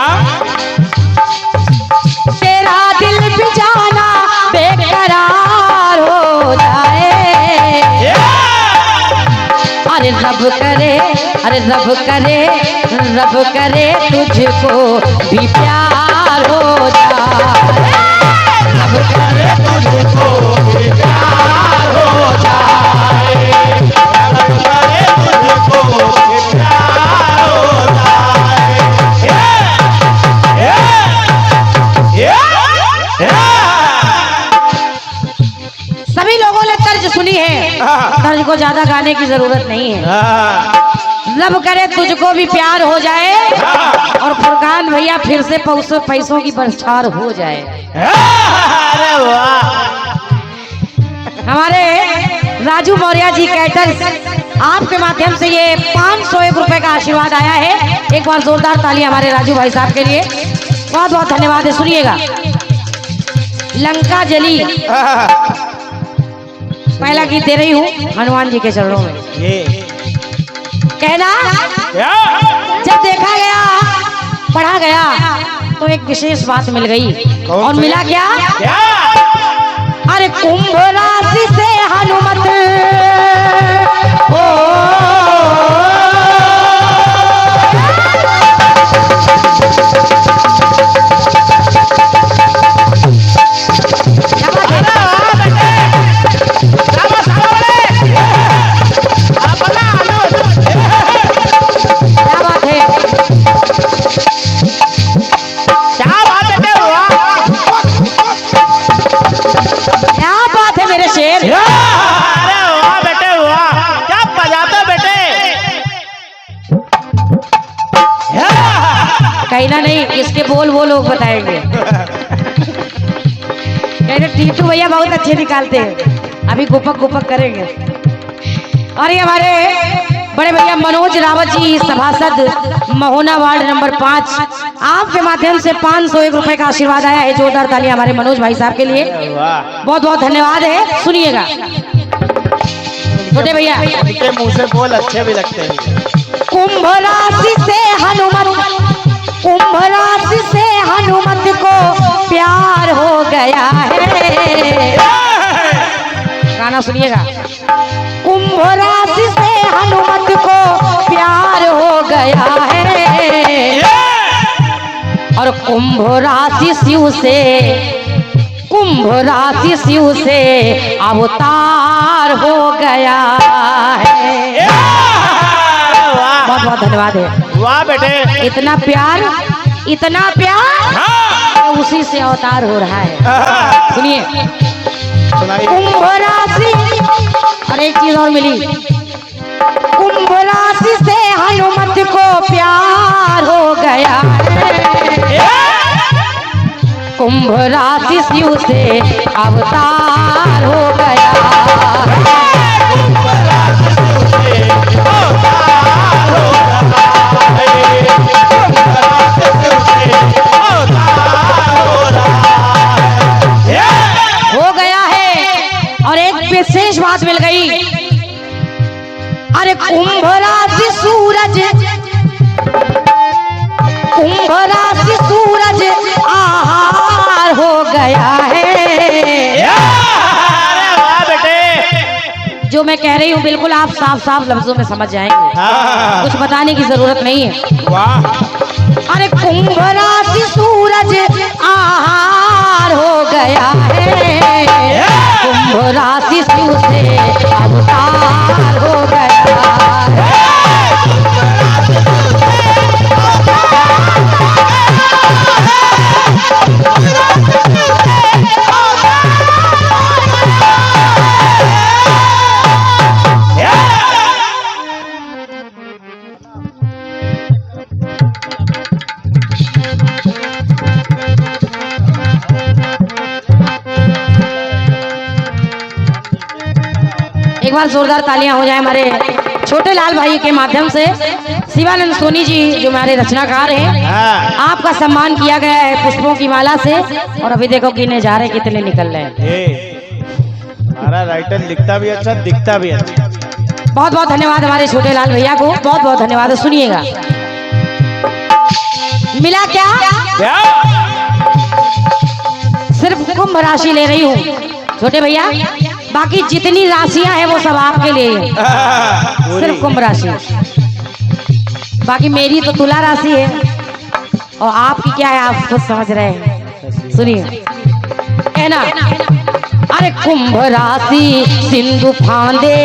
Speaker 2: तेरा दिल भी जाना बेकरार रब करे, अरे रब करे, रब करे तुझको भी प्यार हो जाए, रब करे तुझको भी प्यार हो जाए,
Speaker 1: रब करे तुझको भी प्यार हो जाए।
Speaker 2: सभी लोगों ने तर्ज सुनी है, तर्ज को ज्यादा गाने की जरूरत नहीं है। रब करे तुझको भी प्यार हो जाए और फुरकान भैया फिर से पैसों की बरछार हो जाए।
Speaker 1: अरे वाह,
Speaker 2: हमारे राजू मौर्य जी कैटर्स आपके माध्यम से ये 501 रुपए का आशीर्वाद आया है। एक बार जोरदार ताली हमारे राजू भाई साहब के लिए, बहुत बहुत धन्यवाद है। सुनिएगा, लंका जली पहला गीत दे रही हूँ हनुमान जी के चरणों में।
Speaker 1: ये
Speaker 2: कहना जब देखा गया पढ़ा गया तो एक विशेष बात मिल गई, और मिला क्या? अरे कुंभ राशि से हनुमत ओ कहना नहीं, इसके बोल वो लोग बताएंगे। कहने टीटू भैया बहुत अच्छे निकालते हैं, अभी गुपक गुपक करेंगे। और ये हमारे बड़े भैया मनोज रावत जी सभासद महोना वार्ड नंबर 5, आपके माध्यम से 501 रुपए का आशीर्वाद आया है। जोरदार ताली हमारे मनोज भाई साहब के लिए, बहुत बहुत धन्यवाद है। सुनिएगा छोटे भैया,
Speaker 1: इनके मुंह से बोल अच्छे भी लगते हैं।
Speaker 2: कुंभ राशि से हनुमत, कुंभ राशि से हनुमत को प्यार हो गया है। गाना सुनिएगा, कुंभ राशि से हनुमत को प्यार हो गया है, और कुंभ राशि शिव से, कुंभ राशि शिव से अवतार हो गया है। बहुत बहुत धन्यवाद है।
Speaker 1: वाह बेटे,
Speaker 2: इतना प्यार, इतना प्यार, तो उसी से अवतार हो रहा है। सुनिए, कुंभ राशि, और एक चीज और मिली, कुंभ राशि से हनुमत को प्यार हो गया है, कुंभ राशि शिव से अवतार हो गया है। हो गया है, और एक विशेष बात मिल गई। अरे कुंभ राशि सूरज, कुंभ राशि सूरज आहार हो गया है। जो मैं कह रही हूँ बिल्कुल आप साफ साफ लफ्जों में समझ जाएंगे, कुछ बताने की जरूरत नहीं है। अरे कुंभ राशि सूरज आहार हो गया है, कुंभ राशि शिव से अवतार हो गया है। एक बार जोरदार तालियां हो जाए हमारे छोटे लाल भाई के माध्यम से। शिवानंद सोनी जी जो हमारे रचनाकार हैं, आपका सम्मान किया गया है पुष्पों की माला से। और अभी देखो गिने जा रहे कितने निकल रहे हैं।
Speaker 1: हमारा राइटर लिखता भी अच्छा, दिखता भी अच्छा।
Speaker 2: बहुत बहुत धन्यवाद हमारे छोटे लाल भैया को, बहुत बहुत धन्यवाद। सुनिएगा, मिला क्या? सिर्फ कुंभ राशि ले रही हूँ छोटे भैया, बाकी जितनी राशियां हैं वो सब आपके लिए है। सिर्फ कुंभ राशि, बाकी मेरी तो तुला राशि है और आपकी क्या है आप खुद समझ रहे हैं। सुनिए कहना, अरे कुंभ राशि सिंधु फांदे,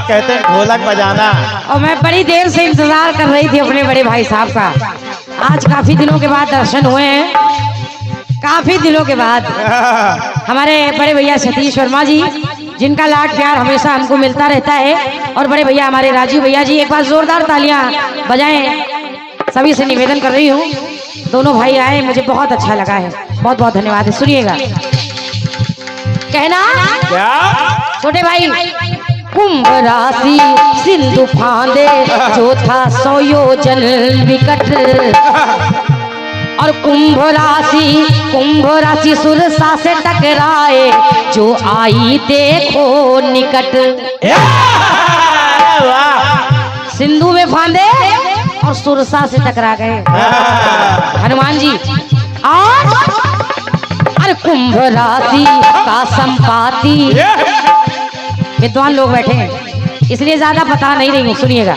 Speaker 1: कहते हैं ढोलक बजाना।
Speaker 2: और मैं बड़ी देर से इंतजार कर रही थी अपने बड़े भाई साहब का। आज काफी दिनों के बाद दर्शन हुए हैं, काफी दिनों के बाद। हमारे बड़े भैया सतीश वर्मा जी, जिनका लाड प्यार हमेशा हमको मिलता रहता है, और बड़े भैया हमारे राजीव भैया जी, एक बार जोरदार तालियां बजाएं। सभी से निवेदन कर रही हूँ, दोनों भाई आए, मुझे बहुत अच्छा लगा है, बहुत बहुत धन्यवाद है। सुनिएगा कहना,
Speaker 1: क्या
Speaker 2: छोटे भाई, कुंभ राशि सिंधु फांदे, जो था 100 योजन विकट, और कुंभ राशि सुरसा से टकराए, जो आई देखो निकट। सिंधु में फांदे और सुरसा से टकरा गए हनुमान जी। और अरे कुंभ राशि का संपाति, विद्वान लोग बैठे हैं इसलिए ज्यादा बता नहीं रही हूँ, सुनिएगा।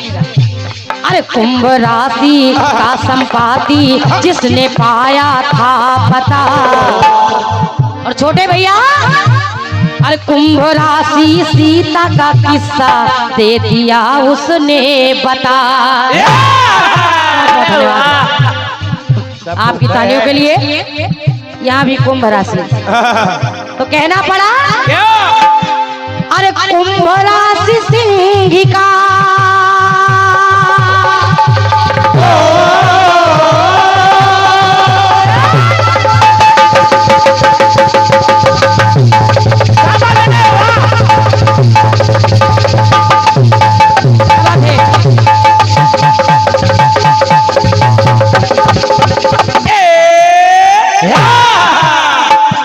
Speaker 2: अरे कुंभ राशि का संपाति, जिसने पाया था पता। और छोटे भैया, अरे कुंभ राशि सीता का किस्सा दे दिया उसने बता। आपकी तालियों के लिए यहाँ भी कुंभ राशि। तो कहना पड़ा, अरे कुंभ राशि सिंहिका,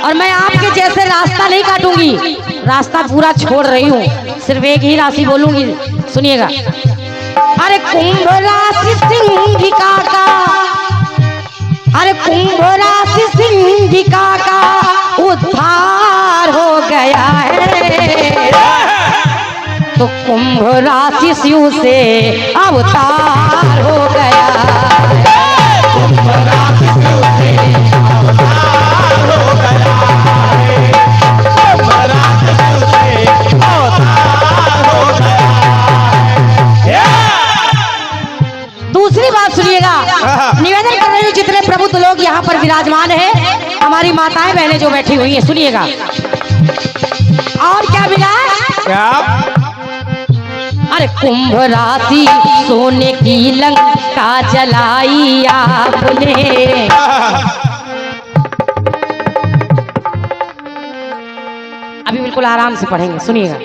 Speaker 2: और मैं आपके जैसे रास्ता नहीं काटूंगी, रास्ता पूरा छोड़ रही हूँ, सिर्फ एक ही राशि बोलूंगी, सुनिएगा। अरे कुंभ राशि सिंहिका का, अरे कुंभ राशि सिंहिका का उद्धार हो गया है, तो कुंभ राशि शिव से अवतार हो गया है। कुंभ राशि शिव से अवतार हो गया है। दूसरी बात सुनिएगा, निवेदन कर रही हूँ, जितने प्रबुद्ध लोग यहाँ पर विराजमान हैं, हमारी माताएं बहनें जो बैठी हुई हैं, सुनिएगा। और क्या मिला?
Speaker 1: क्या?
Speaker 2: अरे कुंभ राशि सोने की लंका जलाई आपने, अभी बिल्कुल आराम से पढ़ेंगे, सुनिएगा।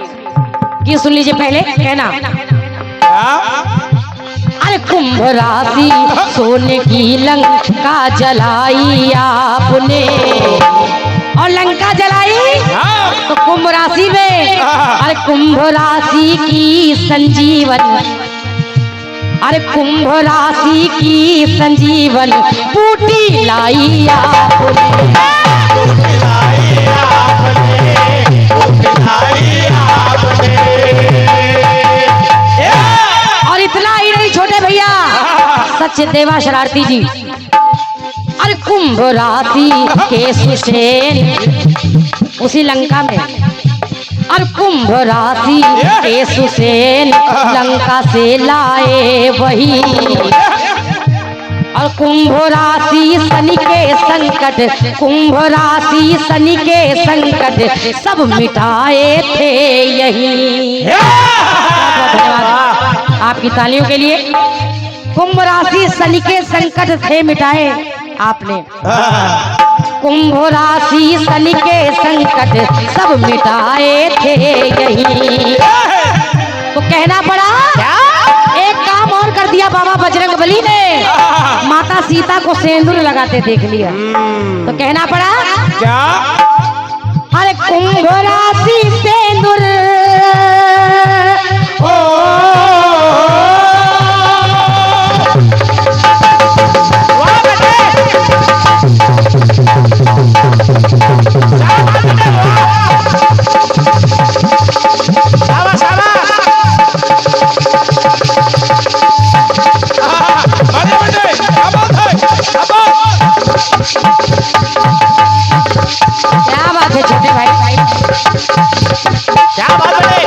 Speaker 2: ये सुन लीजिए पहले, कहना, अरे कुंभ राशि सोने की लंका जलाई आपने, और लंका जलाई तो कुंभ राशि में, अरे कुंभ राशि की संजीवन, अरे कुंभ राशि की संजीवन बूटी लाई आपने। और इतना ही नहीं छोटे भैया, सच देवा शरारती जी, अरे कुंभ राशि के सुसेन उसी लंका में, और कुंभ राशि के सुसेन लंका से लाए वही, और कुंभ राशि शनि के संकट, कुंभ राशि शनि के संकट सब मिटाए थे यही। धन्यवाद। आपकी तालियों के लिए। कुंभ राशि सलीके संकट थे मिटाए आपने, कुंभ राशि सलीके संकट सब मिटाए थे यही। तो कहना पड़ा एक काम और कर दिया बाबा बजरंगबली ने, माता सीता को सिंदूर लगाते देख लिया। तो कहना पड़ा
Speaker 1: क्या?
Speaker 2: अरे कुंभ राशि सिंदूर क्या बात है छोटे भाई,
Speaker 1: क्या बात है?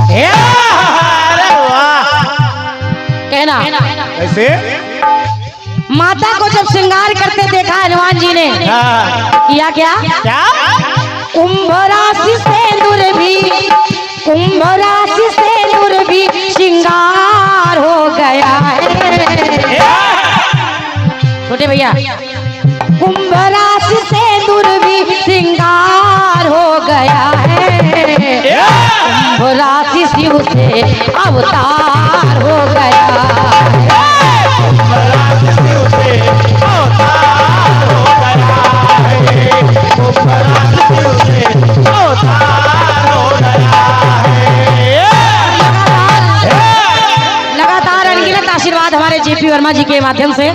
Speaker 1: अरे वाह!
Speaker 2: कहना
Speaker 1: कैसे?
Speaker 2: माता को जब श्रृंगार करते देखा हनुमान जी ने,
Speaker 1: हाँ।
Speaker 2: किया क्या?
Speaker 1: क्या?
Speaker 2: कुंभ राशि सिंदूर भी, कुंभ राशि सिंदूर भी श्रृंगार हो गया है। छोटे भैया, कुंभ राशि सिंदूर भी श्रृंगार हो गया है। कुंभ राशि शिव से अवतार हो गया है। लगातार अनगिनत आशीर्वाद हमारे जेपी वर्मा जी के माध्यम से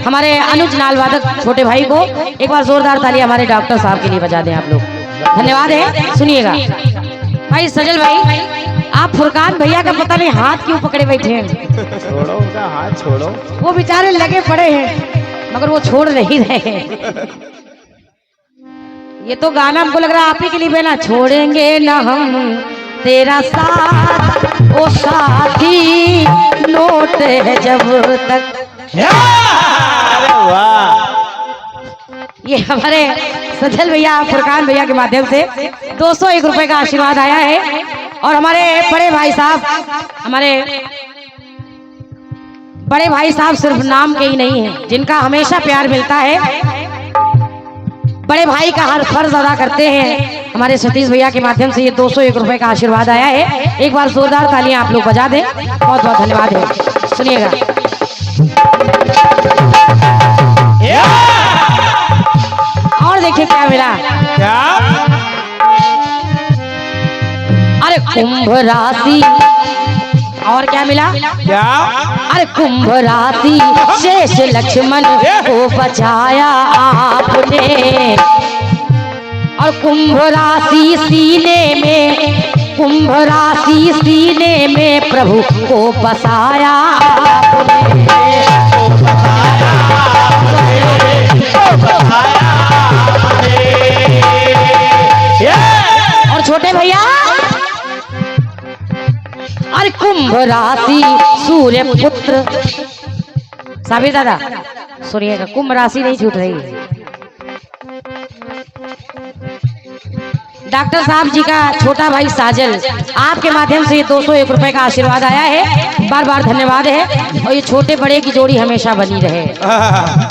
Speaker 2: हमारे अनुज नाल वादक छोटे भाई को एक बार जोरदार ताली हमारे डॉक्टर साहब के लिए बजा दें आप लोग। धन्यवाद है। सुनिएगा भाई सजल भाई, आप फुरकान भैया का पता नहीं हाथ क्यों पकड़े बैठे हैं?
Speaker 1: छोड़ो उनका हाथ, छोड़ो।
Speaker 2: वो बेचारे लगे पड़े हैं मगर वो छोड़ नहीं रहे हैं। ये तो गाना हमको लग रहा है आप ही के लिए बना, छोड़ेंगे ना हम तेरा साथ ओ साथी, नोट है जब तक।
Speaker 1: अरे वाह!
Speaker 2: ये हमारे सजल भैया फुरकान भैया के माध्यम से 201 रुपए का आशीर्वाद आया है। और हमारे बड़े भाई साहब, हमारे बड़े भाई साहब सिर्फ नाम के ही नहीं है, जिनका हमेशा प्यार मिलता है, बड़े भाई का हर फर्ज अदा करते हैं। हमारे सतीश भैया के माध्यम से ये 201 रुपए का आशीर्वाद आया है। एक बार जोरदार तालियां आप लोग बजा दें, बहुत बहुत धन्यवाद है। सुनिएगा और देखिए क्या मिला।
Speaker 1: क्या?
Speaker 2: अरे कुंभ राशि, और क्या मिला?
Speaker 1: क्या?
Speaker 2: अरे कुंभ राशि शेष लक्ष्मण को बचाया आपने, और कुंभ राशि सीने में, कुंभ राशि सीने में प्रभु को बसाया आपने। और छोटे भैया, अरे कुंभ राशि सूर्य पुत्र, साबिर दादा सुनिएगा, कुंभ राशि नहीं छूट रही है। डॉक्टर साहब जी का छोटा भाई साजल, आपके माध्यम से 201 रुपए का आशीर्वाद आया है, बार बार धन्यवाद है। और ये छोटे बड़े की जोड़ी हमेशा बनी रहे।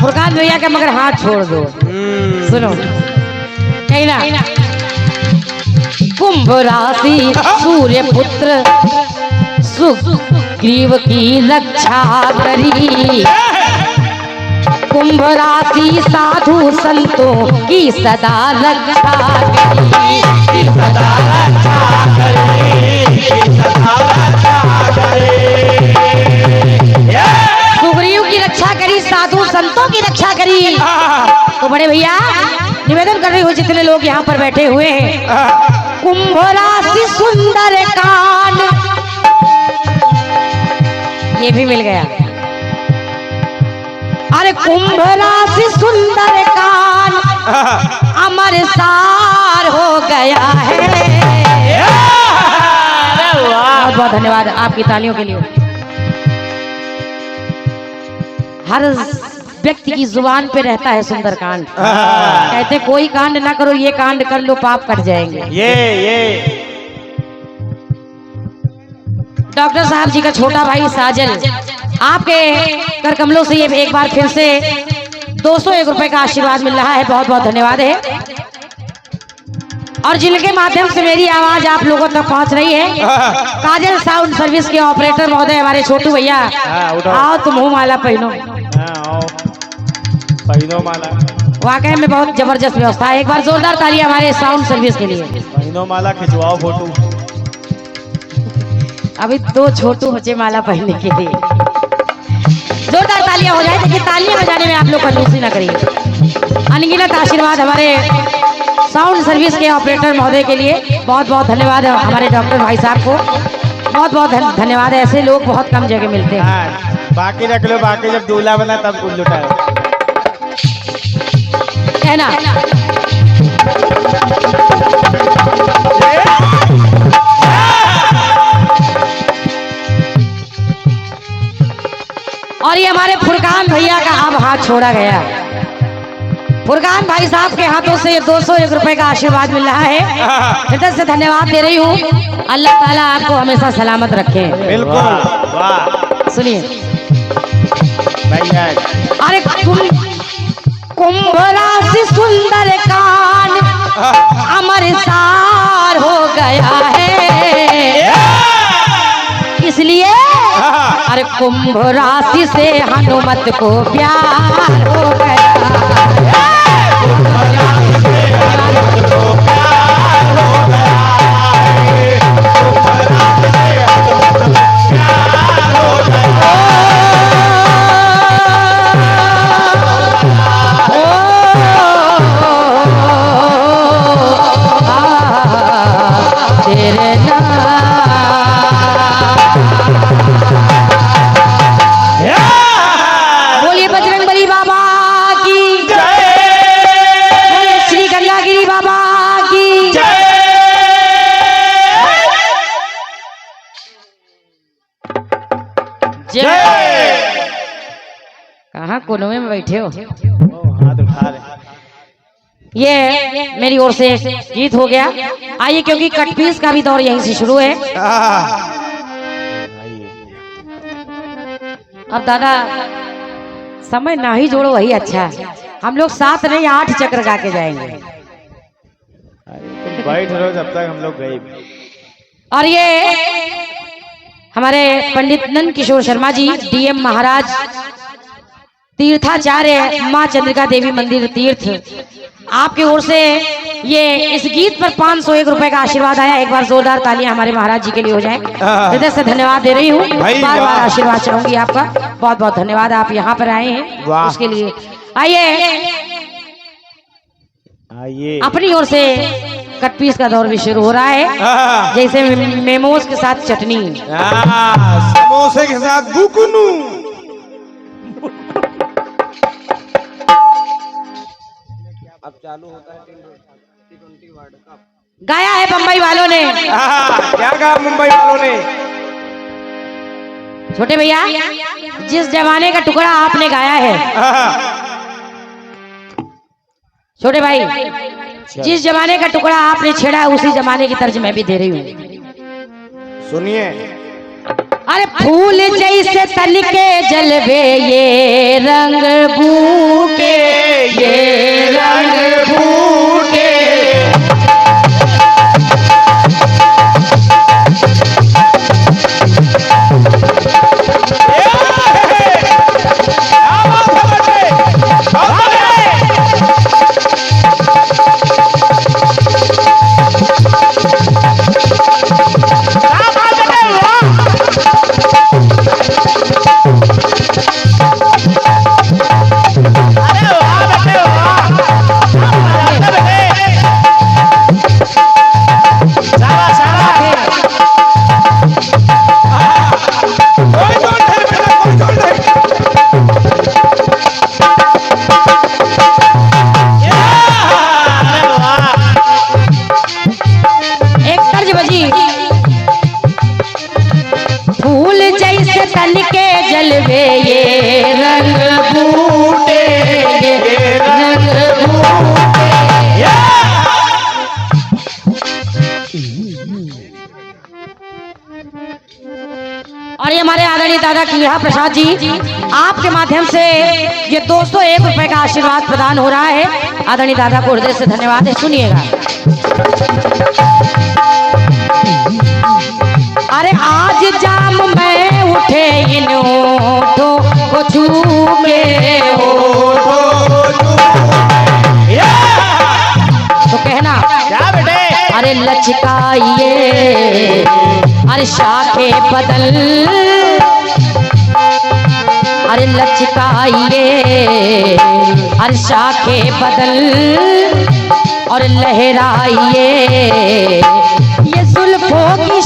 Speaker 2: फुरकान भैया का मगर हाथ छोड़ दो। सुनो कहीं ना, कुंभ राशि सूर्य पुत्र सुग्रीव की रक्षा करी, कुंभ राशि साधु संतों की सदा रक्षा करी, सदा रक्षा करी, सदा रक्षा करी। सुग्रीव की रक्षा करी, साधु संतों की रक्षा करी। तो बड़े भैया निवेदन कर रही हो जितने लोग यहाँ पर बैठे हुए हैं, कुंभ राशि सुंदर कांड, ये भी मिल गया। अरे कुंभ राशि सुंदर कांड अमर सार हो गया है। बहुत बहुत धन्यवाद आपकी तालियों के लिए। हर व्यक्ति की जुबान पे रहता है सुंदर कांड। कहते कोई कांड ना करो, ये कांड कर लो पाप कट जाएंगे।
Speaker 1: ये
Speaker 2: डॉक्टर साहब जी का छोटा भाई साजल, आपके कर कमलों से ये एक बार फिर से 201 रुपए का आशीर्वाद मिल रहा है। बहुत बहुत धन्यवाद है। और जिनके माध्यम से मेरी आवाज आप लोगों तक पहुंच रही है, काजल साउंड सर्विस के ऑपरेटर महोदय हमारे छोटू भैया, आओ तुम हो माला पहनो।
Speaker 1: पहनो माला,
Speaker 2: वाकई में बहुत जबरदस्त व्यवस्था है। एक बार जोरदार ताली हमारे साउंड सर्विस के लिए।
Speaker 1: पहनो माला, खिंचवाओ फोटो।
Speaker 2: अभी 2 छोटू बच्चे माला पहनने के लिए। जोरदार तालियां हो जाए, देखिए तालियां बजाने में आप लोग कंजूसी ना करिए। अनगिनत आशीर्वाद हमारे साउंड सर्विस के ऑपरेटर महोदय के लिए। बहुत बहुत धन्यवाद है हमारे डॉक्टर भाई साहब को। बहुत बहुत धन्यवाद है। ऐसे लोग बहुत कम जगह मिलते हैं।
Speaker 1: बाकी रख लो, बाकी जब दूल्हा बना तब कुछ लुटाए
Speaker 2: है ना। और ये हमारे फुरकान भैया का अब हाथ छोड़ा गया। फुरकान भाई साहब के हाथों से 201 रुपए का आशीर्वाद मिल रहा है। हृदय से धन्यवाद दे रही हूँ। अल्लाह ताला आपको हमेशा सलामत रखे।
Speaker 1: बिल्कुल। वाह,
Speaker 2: सुनिए
Speaker 1: भैया।
Speaker 2: अरे कुंभ राशि सुंदर कान अमर सार हो गया है, इसलिए अरे कुंभ राशि से हनुमत को प्यार हो गया। बोलिए बजरंगबली बाबा की जय, बोलिए श्री गंगागिरी बाबा की जय। कहाँ कोनवे में बैठे हो?
Speaker 1: हाथ उठा रहे।
Speaker 2: ये मेरी ओर से गीत हो गया। आइए, क्योंकि कटपीस का भी दौर यहीं से शुरू है। अब दादा समय ना ही जोड़ो वही अच्छा है। हम लोग 7 नहीं 8 चक्र गा के जाएंगे।
Speaker 1: तुम बैठ रहो जब तक हम लोग गए।
Speaker 2: और ये हमारे पंडित नंद किशोर शर्मा जी, डीएम महाराज तीर्थाचार्य माँ चंद्रिका देवी मंदिर तीर्थ, आपकी ओर से ये इस गीत पर 501 रुपए का आशीर्वाद आया। एक बार जोरदार तालियां हमारे महाराज जी के लिए हो जाए। हृदय से धन्यवाद दे रही हूँ। बार बार आशीर्वाद चाहूंगी आपका। बहुत बहुत धन्यवाद, आप यहाँ पर आए हैं उसके लिए। आइए
Speaker 1: आइए,
Speaker 2: अपनी ओर से कटपीस का दौर भी शुरू हो रहा है। जैसे मेमोज के साथ चटनी,
Speaker 1: समोसे के साथ गुकनू। अब चालू होता है T20 वर्ल्ड कप।
Speaker 2: गाया है मुंबई वालों ने।
Speaker 1: क्या गाया मुंबई वालों ने?
Speaker 2: छोटे भैया, जिस जमाने का टुकड़ा आपने गाया है, छोटे भाई, जिस जमाने का टुकड़ा आपने छेड़ा है उसी जमाने की तर्ज मैं भी दे रही हूँ।
Speaker 1: सुनिए।
Speaker 2: अरे फूल जैसे तनिके जलवे ये रंग बूके, ये रंग बूके। आदरणीय दादा कीड़ा प्रसाद जी, आपके माध्यम से ये 201 रुपए का आशीर्वाद प्रदान हो रहा है। आदरणीय दादा को हृदय से धन्यवाद है। सुनिएगा। अरे आज जाम में उठे इन ओठों को छू के, तो कहना
Speaker 1: क्या बेटे?
Speaker 2: अरे लचकाइए अरे शाखे बदल, अरे लचकाइए अरे शाखे बदल और लहराइए ये जुल्फों की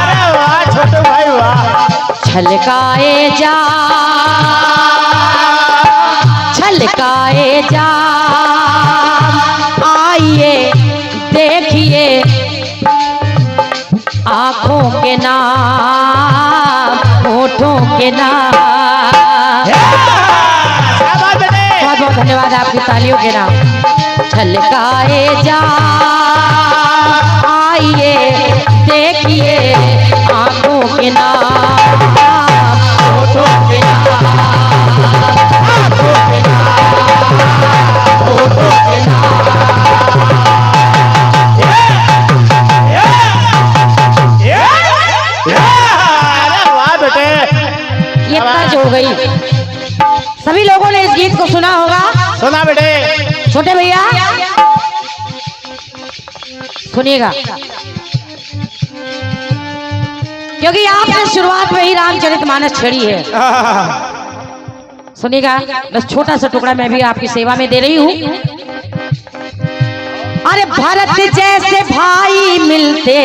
Speaker 1: अरे वाह छोटू भाई वाह।
Speaker 2: छलकाए जा छलकाए जा, आइए देखिए आंखों के नाम होठों के नाम। बहुत बहुत धन्यवाद आपकी तालियों के नाम। छलकाए जा आइए देखिए आंखों के नाम होठों के नाम आंखों के नाम होठों के नाम।
Speaker 1: अरे वाह बेटे।
Speaker 2: ये तर्ज हो गई। सभी लोगों ने इस गीत को सुना होगा।
Speaker 1: सुना बेटे।
Speaker 2: छोटे भैया सुनिएगा, क्योंकि आपने शुरुआत में ही रामचरितमानस छेड़ी है। सुनिएगा, बस छोटा सा टुकड़ा मैं भी आपकी सेवा में दे रही हूँ। अरे भरत जैसे भाई मिलते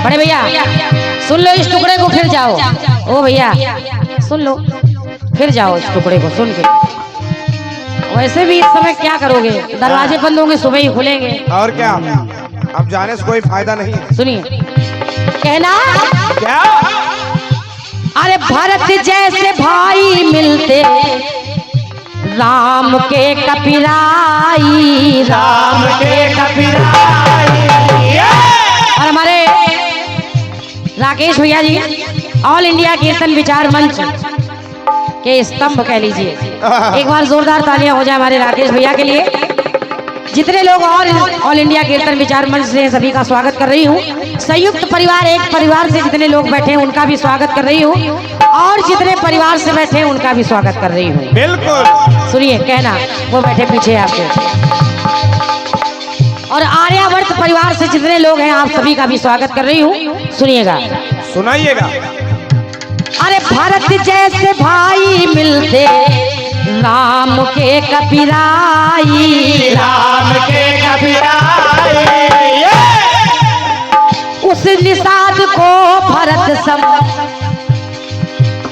Speaker 2: बड़े भैया सुन लो इस टुकड़े को, फिर जाओ। ओ भैया सुन लो, फिर जाओ इस टुकड़े को सुन के। वैसे भी इस समय क्या करोगे, दरवाजे बंद होंगे, सुबह ही खुलेंगे।
Speaker 4: और क्या, अब जाने से कोई फायदा नहीं।
Speaker 2: सुनिए, कहना
Speaker 1: क्या?
Speaker 2: अरे भरत जैसे भाई मिलते राम के कपिराई, राम के कपिराई। और हमारे राकेश भैया जी ऑल इंडिया कीर्तन विचार मंच के स्तंभ कह लीजिए। एक बार जोरदार तालियां हो जाए हमारे राकेश भैया के लिए। जितने लोग ऑल इंडिया कीर्तन विचार मंच से सभी का स्वागत कर रही हूँ। संयुक्त परिवार, एक परिवार से जितने लोग बैठे हैं उनका भी स्वागत कर रही हूँ, और जितने परिवार से बैठे हैं उनका भी स्वागत कर रही हूँ।
Speaker 1: बिल्कुल।
Speaker 2: सुनिए, कहना वो बैठे पीछे आपके, और आर्यावर्त परिवार से जितने लोग हैं आप सभी का भी स्वागत कर रही हूँ। सुनिएगा,
Speaker 4: सुनाइएगा।
Speaker 2: अरे भारत जैसे भाई मिलते राम के कपिराई,
Speaker 1: राम के कपिराई।
Speaker 2: उस निषाद को भरत सम,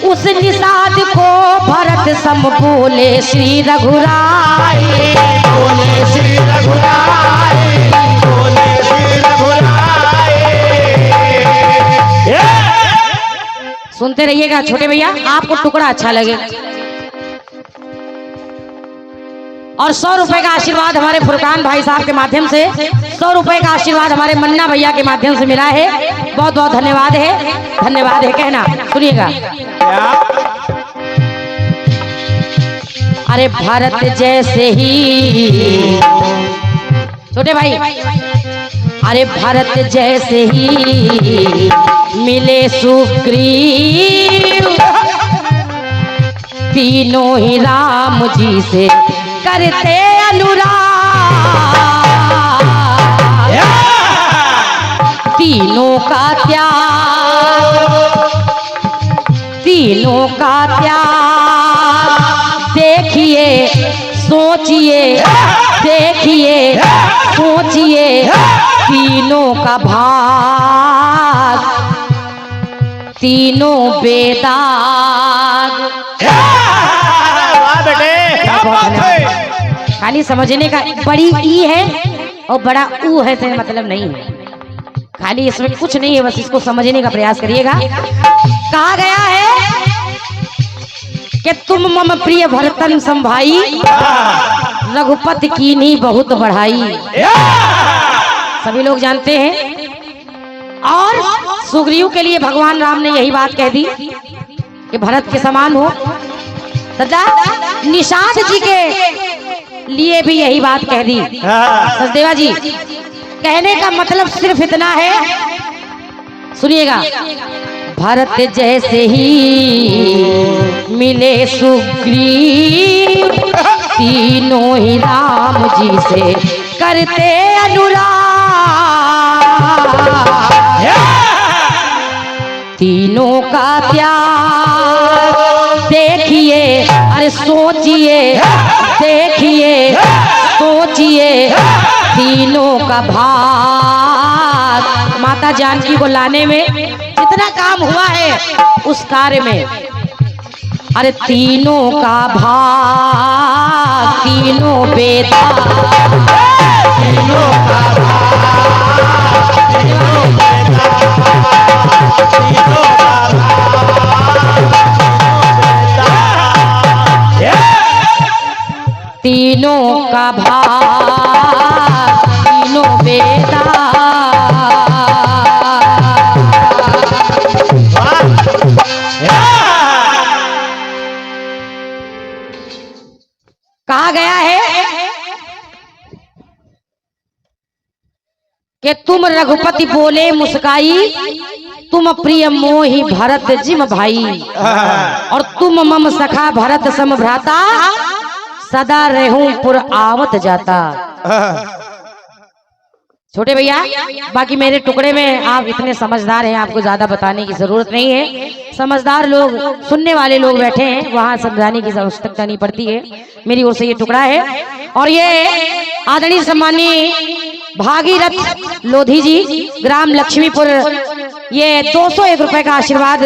Speaker 2: उस निषाद को भरत सम बोले श्री रघुराई, बोले श्री रघुराई,
Speaker 1: बोले श्री रघुराई।
Speaker 2: सुनते रहिएगा छोटे भैया, आपको टुकड़ा अच्छा लगेगा। और 100 रुपए का आशीर्वाद हमारे फुरकान भाई साहब के माध्यम से, 100 रुपए का आशीर्वाद हमारे मन्ना भैया के माध्यम से मिला है। बहुत बहुत धन्यवाद है, धन्यवाद है। कहना सुनिएगा, अरे भारत जैसे ही छोटे भाई, अरे भारत जैसे ही मिले सुग्रीव, तीनों ही राम जी से करते अनुराग, तीनों का त्याग, तीनों का त्याग देखिए सोचिए, देखिए सोचिए, तीनों का भाग, तीनों बेदाग।
Speaker 1: वाह बेटे,
Speaker 4: क्या बात है।
Speaker 2: खाली समझने का, बड़ी ई है और बड़ा ऊ है से मतलब नहीं है, खाली इसमें कुछ नहीं है, बस इसको समझने का प्रयास करिएगा। कहा गया है कि तुम मम प्रिय भरतन संभाई, रघुपति कीन्ही बहुत बढ़ाई। सभी लोग जानते हैं। और सुग्रीव के लिए भगवान राम ने यही बात कह दी कि भरत के समान हो। तथा निषाद जी के लिए भी यही बात कह दी। सचदेवा जी, कहने का मतलब सिर्फ इतना है, सुनिएगा। भरत जैसे ही मिले सुग्रीव, तीनों ही राम जी से करते अनुराग। तीनों का त्याग देखिए, अरे सोचिए, देखिए सोचिए, तीनों का भाग। माता जानकी को लाने में जितना काम हुआ है उस कार्य में, अरे तीनों का भाग, तीनों बेटा, तीनों का तीनों का भाग, तीनों बेटा। कहा गया है कि तुम रघुपति बोले मुस्काई, तुम प्रिय मोहि भरत जिम भाई, और तुम मम सखा भरत सम भ्राता, सदा रहूं पुर आवत जाता। छोटे भैया, बाकी मेरे टुकड़े में आप इतने समझदार हैं, आपको ज्यादा बताने की जरूरत नहीं है। समझदार लोग, सुनने वाले लोग बैठे हैं, वहां समझाने की आवश्यकता नहीं पड़ती है। मेरी ओर से ये टुकड़ा है। और ये आदरणीय सम्मानीय भागीरथ लोधी जी, ग्राम लक्ष्मीपुर, ये 201 रुपए का आशीर्वाद।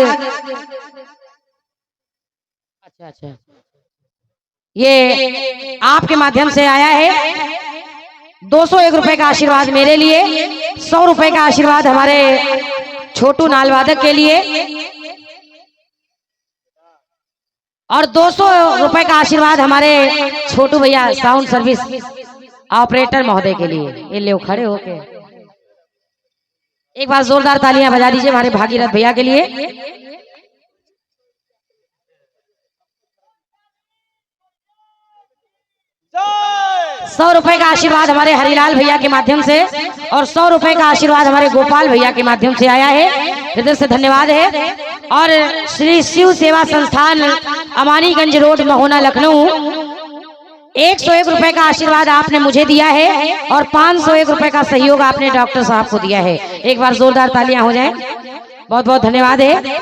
Speaker 2: अच्छा, ये आपके माध्यम से आया है। 201 रुपए का आशीर्वाद मेरे लिए, 100 रुपए का आशीर्वाद हमारे छोटू नालवादक के लिए, और 200 रुपए का आशीर्वाद हमारे छोटू भैया साउंड सर्विस ऑपरेटर महोदय के लिए। ये ले खड़े होके एक बार जोरदार तालियां बजा दीजिए हमारे भागीरथ भैया के लिए। 100 रुपए का आशीर्वाद हमारे हरिलाल भैया के माध्यम से, और 100 रुपए का आशीर्वाद हमारे गोपाल भैया के माध्यम से आया है। हृदय से धन्यवाद है। और श्री शिव सेवा संस्थान अमानीगंज रोड महोना लखनऊ, 101 रुपए का आशीर्वाद आपने मुझे दिया है, और 501 रुपए का सहयोग आपने डॉक्टर साहब को दिया है। एक बार जोरदार तालियां हो जाए। बहुत बहुत धन्यवाद है।